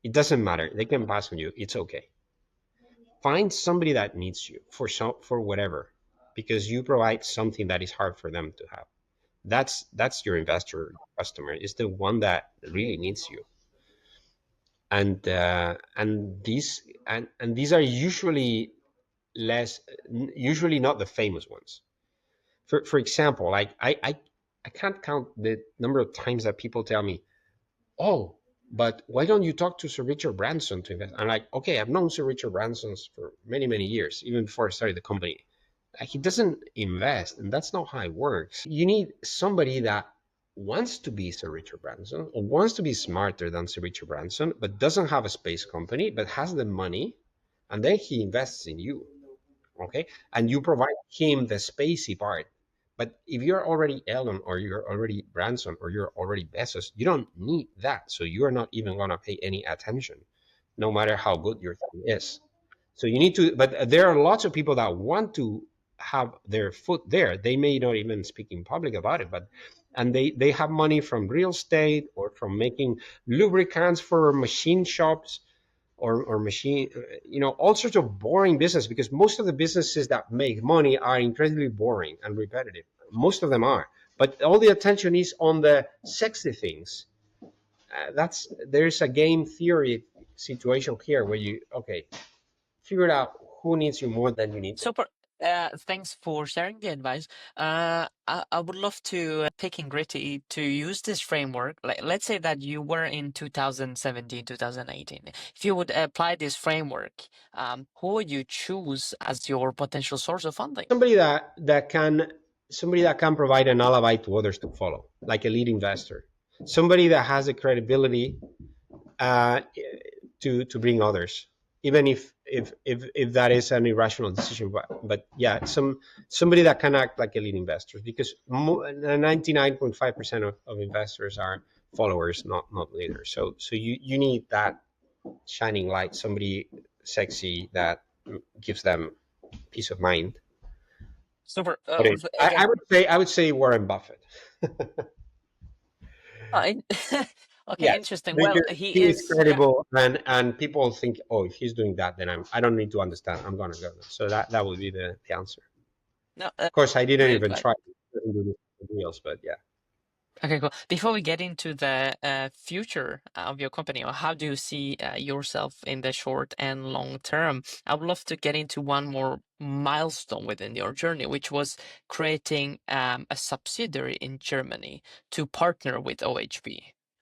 It doesn't matter. They can pass on you. It's okay. Find somebody that needs you for whatever, because you provide something that is hard for them to have. That's your investor customer. Is the one that really needs you. And these are usually less, usually not the famous ones. For example, like I can't count the number of times that people tell me, oh, but why don't you talk to Sir Richard Branson to invest? I'm like, okay, I've known Sir Richard Branson for many many years, even before I started the company. Like, he doesn't invest, and that's not how it works. You need somebody that wants to be Sir Richard Branson or wants to be smarter than Sir Richard Branson, but doesn't have a space company, but has the money, and then he invests in you. Okay, and you provide him the spacey part. But if you're already Elon or you're already Branson or you're already Bezos, you don't need that. So you're not even going to pay any attention, no matter how good your thing is. So you need to, but there are lots of people that want to have their foot there. They may not even speak in public about it, but and they have money from real estate or from making lubricants for machine shops or machine, all sorts of boring business, because most of the businesses that make money are incredibly boring and repetitive. Most of them are, but all the attention is on the sexy things. That's There's a game theory situation here where you, okay, figure out who needs you more than you need them. Super. Thanks for sharing the advice. I would love to pick and gritty to use this framework. Like, let's say that you were in 2017, 2018. If you would apply this framework, who would you choose as your potential source of funding? Somebody that can provide an alibi to others to follow, like a lead investor, somebody that has the credibility uh, to bring others, even if that is an irrational decision. But yeah, somebody that can act like a lead investor, because 99.5% of investors are followers, not leaders. So you need that shining light, somebody sexy that gives them peace of mind. Super. But I Again, would say Warren Buffett. uh, okay, Yes, interesting. Well, because he he is is. Yeah. credible, and people think, oh, if he's doing that, then I don't need to understand. I'm gonna go. So that would be the answer. No, Of course, I didn't good. even try to do the deals, but yeah. Okay, cool. Before we get into the future of your company, or how do you see yourself in the short and long term, I would love to get into one more milestone within your journey, which was creating a subsidiary in Germany to partner with OHB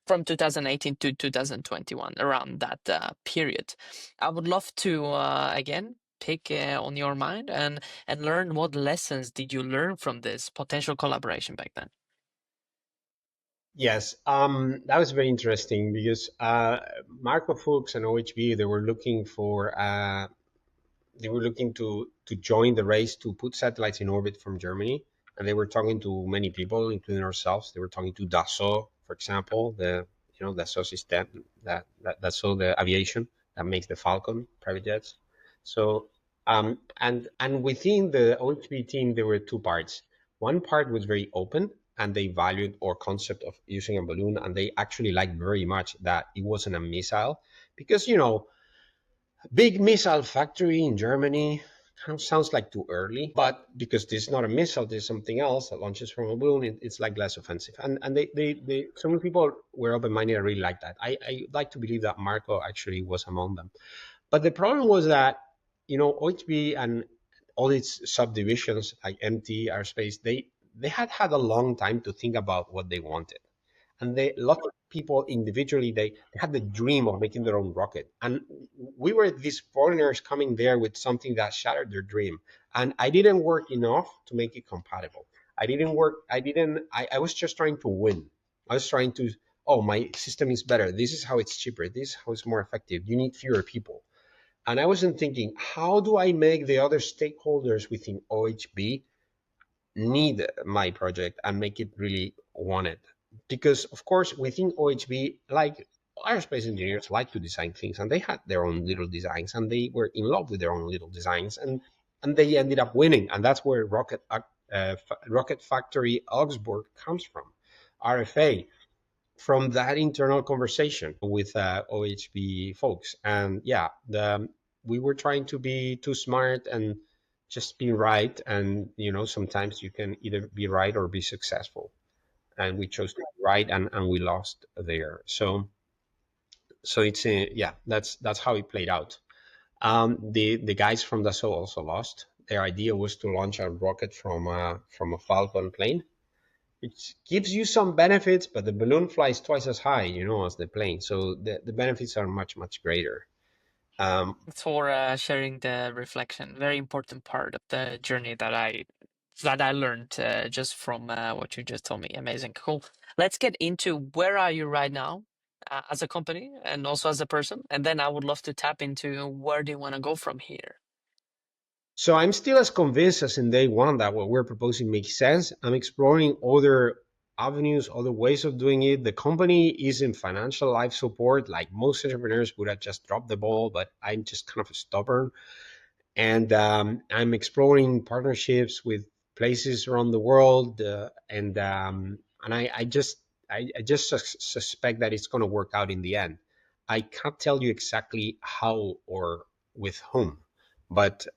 from 2018 to 2021, around that period. I would love to again pick on your mind and learn what lessons did you learn from this potential collaboration back then. Yes, that was very interesting because Marco Fuchs and OHB they were looking to join the race to put satellites in orbit from Germany, and they were talking to many people, including ourselves. They were talking to Dassault, for example, the Dassault system that Dassault the aviation that makes the Falcon private jets. So and within the OHB team, there were two parts. One part was very open, and they valued our concept of using a balloon, and they actually liked very much that it wasn't a missile because big missile factory in Germany kind of sounds like too early, but because this is not a missile, there's something else that launches from a balloon. It's like less offensive, and they so many people were open minded. I really like that. I like to believe that Marco actually was among them. But the problem was that OHB and all its subdivisions like MT, Airspace, they had a long time to think about what they wanted, and they lots of people individually they had the dream of making their own rocket, and we were these foreigners coming there with something that shattered their dream, and I didn't work enough to make it compatible. I was just trying to win. I was trying to, oh, my system is better, this is how it's cheaper, this is how it's more effective, you need fewer people. And I wasn't thinking, how do I make the other stakeholders within OHB need my project and make it really wanted? Because of course within OHB, like aerospace engineers like to design things, and they had their own little designs, and they were in love with their own little designs, and they ended up winning, and that's where Rocket Factory Augsburg comes from, RFA, from that internal conversation with OHB folks. And yeah, we were trying to be too smart and just be right. And sometimes you can either be right or be successful. And we chose to be right, and we lost there. So it's yeah, that's how it played out. The guys from Dassault also lost. Their idea was to launch a rocket from a Falcon plane, it gives you some benefits, but the balloon flies twice as high, as the plane. So the benefits are much, much greater. Thanks for sharing the reflection. Very important part of the journey that I learned just from what you just told me. Amazing, cool. Let's get into where are you right now as a company and also as a person, and then I would love to tap into where do you want to go from here. So I'm still as convinced as in day one that what we're proposing makes sense. I'm exploring other avenues, other ways of doing it. The company is in financial life support, like most entrepreneurs would have just dropped the ball, but I'm just kind of stubborn. And I'm exploring partnerships with places around the world, and I just suspect that it's going to work out in the end. I can't tell you exactly how or with whom, but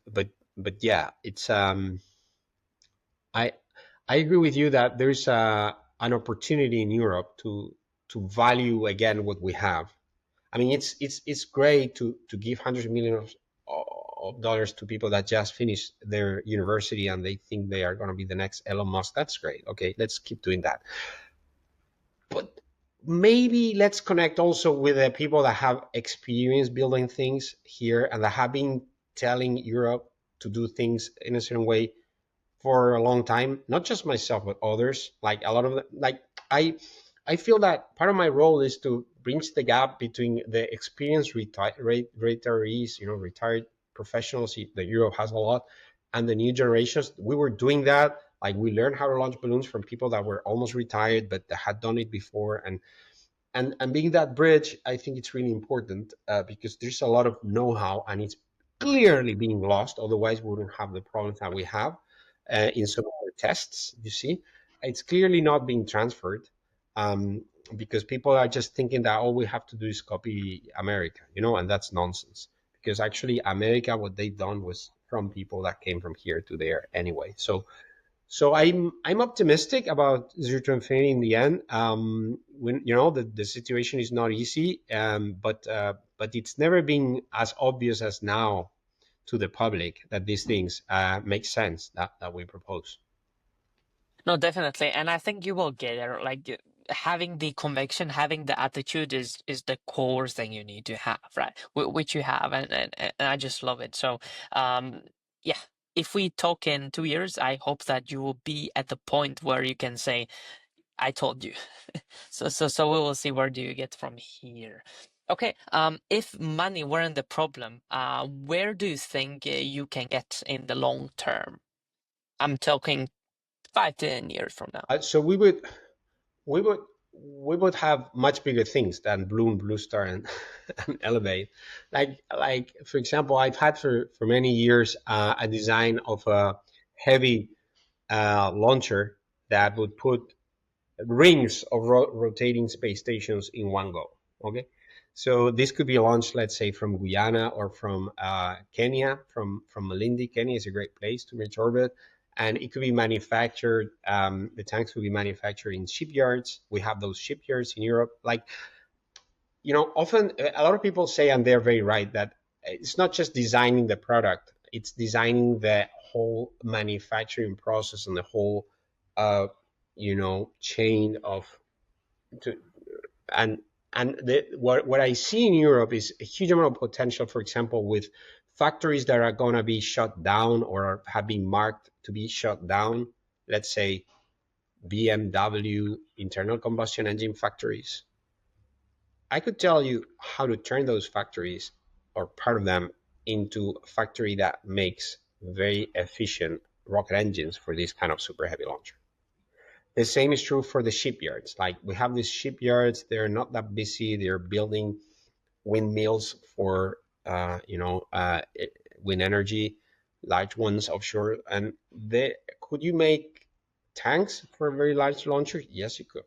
yeah, it's I I agree with you that there's an opportunity in Europe to value again what we have. I mean, it's great to give hundreds of millions of dollars to people that just finished their university and they think they are going to be the next Elon Musk. That's great. Okay, let's keep doing that. But maybe let's connect also with the people that have experience building things here and that have been telling Europe to do things in a certain way for a long time. Not just myself, but others. Like a lot of them, like I I feel that part of my role is to bridge the gap between the experienced retirees, retired professionals that Europe has a lot, and the new generations. We were doing that. Like we learned how to launch balloons from people that were almost retired, but that had done it before. And being that bridge, I think it's really important because there's a lot of know-how, and it's clearly being lost. Otherwise, we wouldn't have the problems that we have in some of our tests. You see, it's clearly not being transferred um, because people are just thinking that all we have to do is copy America, and that's nonsense. Because actually, America, what they've done was from people that came from here to there anyway. So I'm optimistic about Zero to Infinity in the end. When the situation is not easy, but it's never been as obvious as now to the public that these things make sense that we propose. No, definitely, and I think you will get there. Like having the conviction, having the attitude is the core thing you need to have, right? Which you have, and I just love it. So, yeah, if we talk in 2 years, I hope that you will be at the point where you can say I told you. So we will see where do you get from here. Okay, if money weren't the problem, where do you think you can get in the long term? I'm talking 5 to 10 years from now. So we would we would have much bigger things than Bloon, Bloostar, and, and Elevate. Like for example, I've had for many years a design of a heavy launcher that would put rings of rotating space stations in one go. Okay, so this could be launched, let's say, from Guyana or from Kenya, from Malindi. Kenya is a great place to reach orbit, and it could be manufactured. The tanks could be manufactured in shipyards. We have those shipyards in Europe. Like, often a lot of people say, and they're very right, that it's not just designing the product; it's designing the whole manufacturing process and the whole chain of to, and what I see in Europe is a huge amount of potential. For example, with factories that are going to be shut down or have been marked to be shut down. Let's say BMW internal combustion engine factories. I could tell you how to turn those factories or part of them into a factory that makes very efficient rocket engines for this kind of super heavy launcher. The same is true for the shipyards. Like we have these shipyards, they're not that busy. They're building windmills for wind energy, large ones offshore. And could you make tanks for a very large launcher? Yes, you could.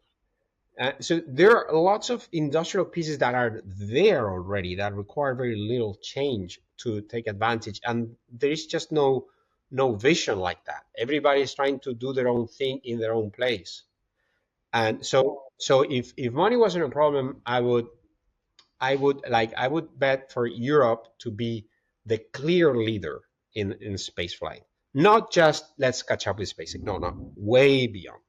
So there are lots of industrial pieces that are there already that require very little change to take advantage, and there is just no vision like that. Everybody is trying to do their own thing in their own place. And so if money wasn't a problem, I would bet for Europe to be the clear leader in space flight. Not just let's catch up with SpaceX. No, way beyond.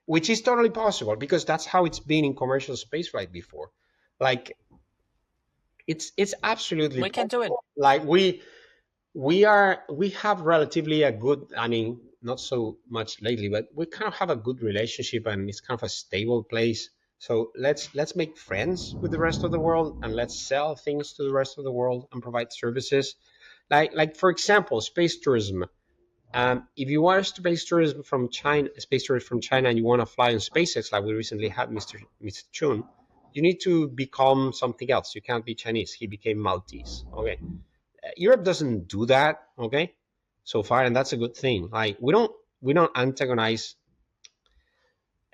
Which is totally possible because that's how it's been in commercial spaceflight before. Like it's absolutely We can do it. possible. Like we have relatively a good, I mean, not so much lately, but we kind of have a good relationship and it's kind of a stable place. So let's make friends with the rest of the world and let's sell things to the rest of the world and provide services. Like for example, space tourism. If you want space tourism from China, and you want to fly on SpaceX, like we recently had Mr. Chun, you need to become something else. You can't be Chinese. He became Maltese. Okay, Europe doesn't do that. Okay, so far, and that's a good thing. Like we don't antagonize,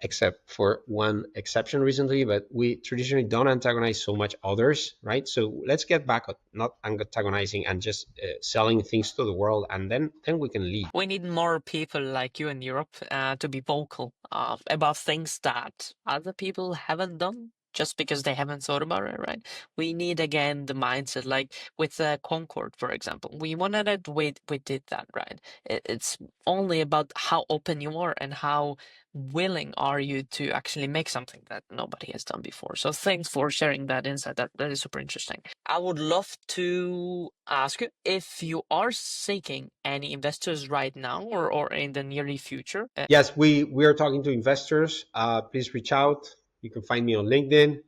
except for one exception recently, but we traditionally don't antagonize so much others, right? So let's get back at not antagonizing and just selling things to the world, and then we can lead. We need more people like you in Europe to be vocal about things that other people haven't done just because they haven't thought about it, right? We need again the mindset, like with Concord, for example. We wanted it, we did that, right? It's only about how open you are and how willing are you to actually make something that nobody has done before. So thanks for sharing that insight. That is super interesting. I would love to ask you if you are seeking any investors right now or in the nearly future. Yes, we are talking to investors. Please reach out. You can find me on LinkedIn.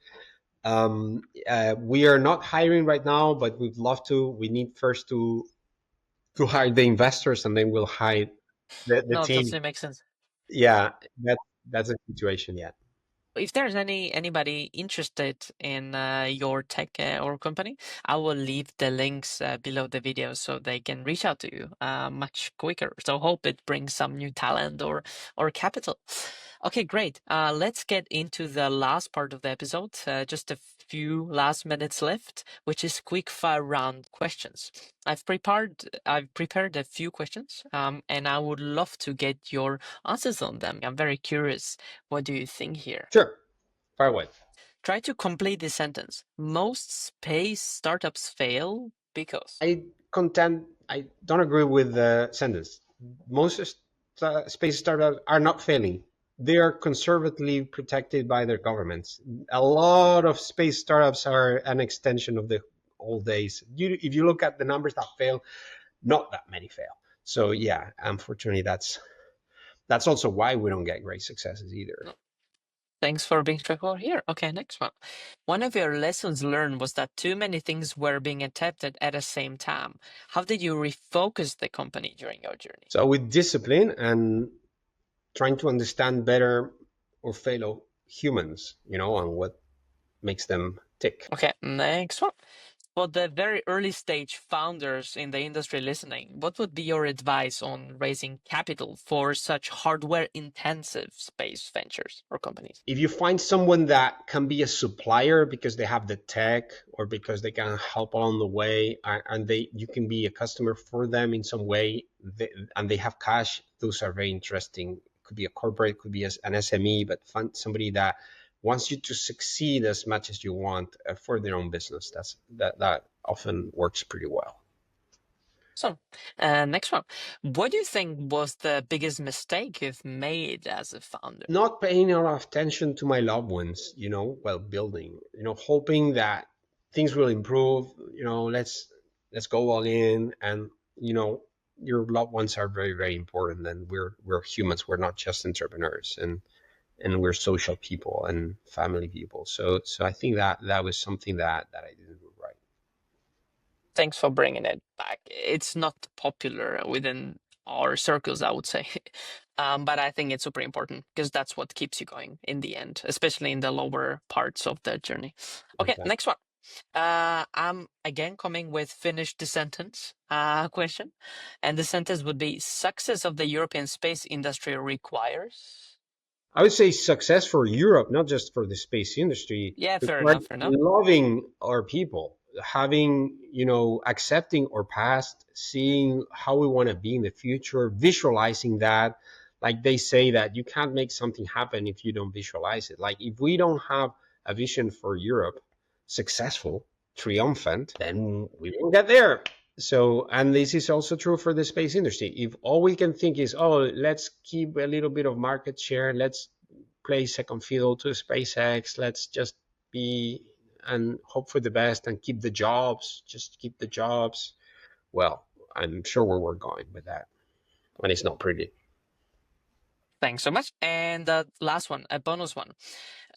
We are not hiring right now, but we'd love to. We need first to hire the investors, and then we'll hire the No, it team. doesn't make sense. Yeah, that's a situation yet. If there's anybody interested in your tech or company, I will leave the links below the video so they can reach out to you much quicker. So hope it brings some new talent or capital. Okay, great. Let's get into the last part of the episode. Just a few last minutes left, which is quick fire round questions. I've prepared a few questions, and I would love to get your answers on them. I'm very curious. What do you think here? Sure, far away. Try to complete this sentence. Most space startups fail because. I don't agree with the sentence. Most space startups are not failing. They are conservatively protected by their governments. A lot of space startups are an extension of the old days. If you look at the numbers that fail, not that many fail. So yeah, unfortunately, that's also why we don't get great successes either. Thanks for being straightforward here. Okay, next one. One of your lessons learned was that too many things were being attempted at the same time. How did you refocus the company during your journey? So with discipline and trying to understand better our fellow humans, and what makes them tick. Okay, next one. For the very early stage founders in the industry listening, what would be your advice on raising capital for such hardware intensive space ventures or companies? If you find someone that can be a supplier because they have the tech or because they can help along the way, and you can be a customer for them in some way, and they have cash, those are very interesting. Could be a corporate, could be an SME, but find somebody that wants you to succeed as much as you want for their own business. That often works pretty well. So, next one. What do you think was the biggest mistake you've made as a founder? Not paying enough attention to my loved ones, while building, hoping that things will improve, let's go all in. And, your loved ones are very, very important. And we're humans. We're not just entrepreneurs, and we're social people and family people. So I think that was something that I didn't do right. Thanks for bringing it back. It's not popular within our circles, I would say. But I think it's super important because that's what keeps you going in the end, especially in the lower parts of the journey. Okay, Exactly. next one. I'm again coming with finish the sentence question. And the sentence would be success of the European space industry requires. I would say success for Europe, not just for the space industry, Yeah, fair requires enough, fair enough. loving our people, having, accepting our past, seeing how we want to be in the future, visualizing that. Like they say that you can't make something happen if you don't visualize it. Like if we don't have a vision for Europe, successful, triumphant, then we won't get there. So, and this is also true for the space industry. If all we can think is, oh, let's keep a little bit of market share, let's play second fiddle to SpaceX, let's just be and hope for the best and keep the jobs, just keep the jobs. Well, I'm sure where we're going with that. And it's not pretty. Thanks so much. And the last one, a bonus one.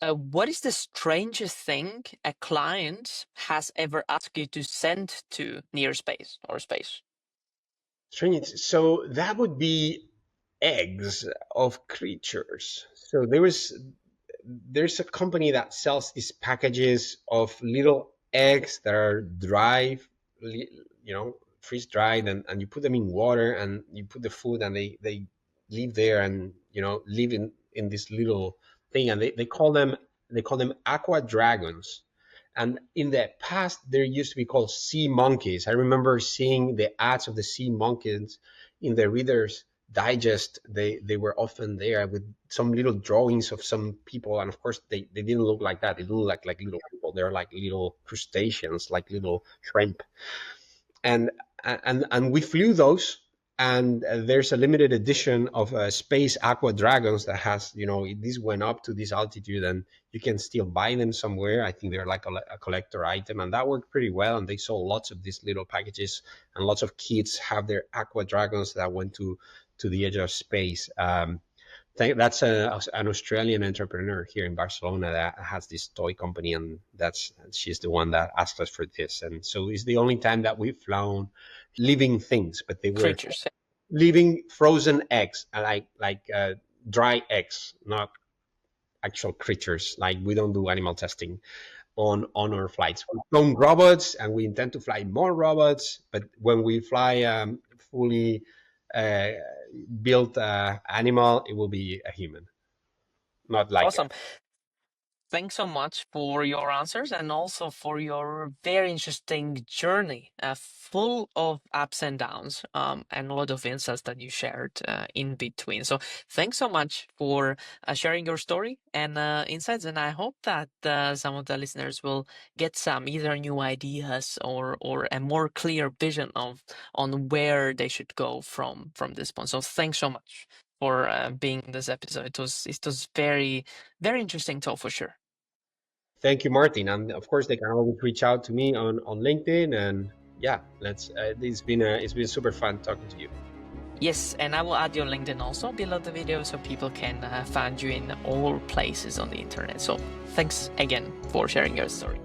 What is the strangest thing a client has ever asked you to send to near space or space? Strange. So that would be eggs of creatures. So there's a company that sells these packages of little eggs that are dry, freeze dried, and you put them in water and you put the food and they live there and live in this little thing, and they call them aqua dragons. And in the past, there used to be called sea monkeys. I remember seeing the ads of the sea monkeys in the Reader's Digest. They were often there with some little drawings of some people, and of course they didn't look like that. They didn't look like little people. They're like little crustaceans, like little shrimp. And we flew those. And there's a limited edition of space aqua dragons that has, this went up to this altitude, and you can still buy them somewhere. I think they're like a collector item, and that worked pretty well. And they sold lots of these little packages, and lots of kids have their aqua dragons that went to the edge of space. That's an Australian entrepreneur here in Barcelona that has this toy company, and she's the one that asked us for this. And so it's the only time that we've flown living things, but they were Creatures. living frozen eggs, like dry eggs, not actual creatures. Like we don't do animal testing on our flights. We've flown robots, and we intend to fly more robots. But when we fly fully built animal, it will be a human, not like Awesome. Thanks so much for your answers and also for your very interesting journey, full of ups and downs, and a lot of insights that you shared in between. So thanks so much for sharing your story and insights. And I hope that some of the listeners will get some either new ideas or a more clear vision on where they should go from this point. So thanks so much for being in this episode. It was very, very interesting talk for sure. Thank you, Martin. And of course, they can always reach out to me on LinkedIn. And yeah, it's been super fun talking to you. Yes, and I will add your LinkedIn also below the video so people can find you in all places on the internet. So thanks again for sharing your story.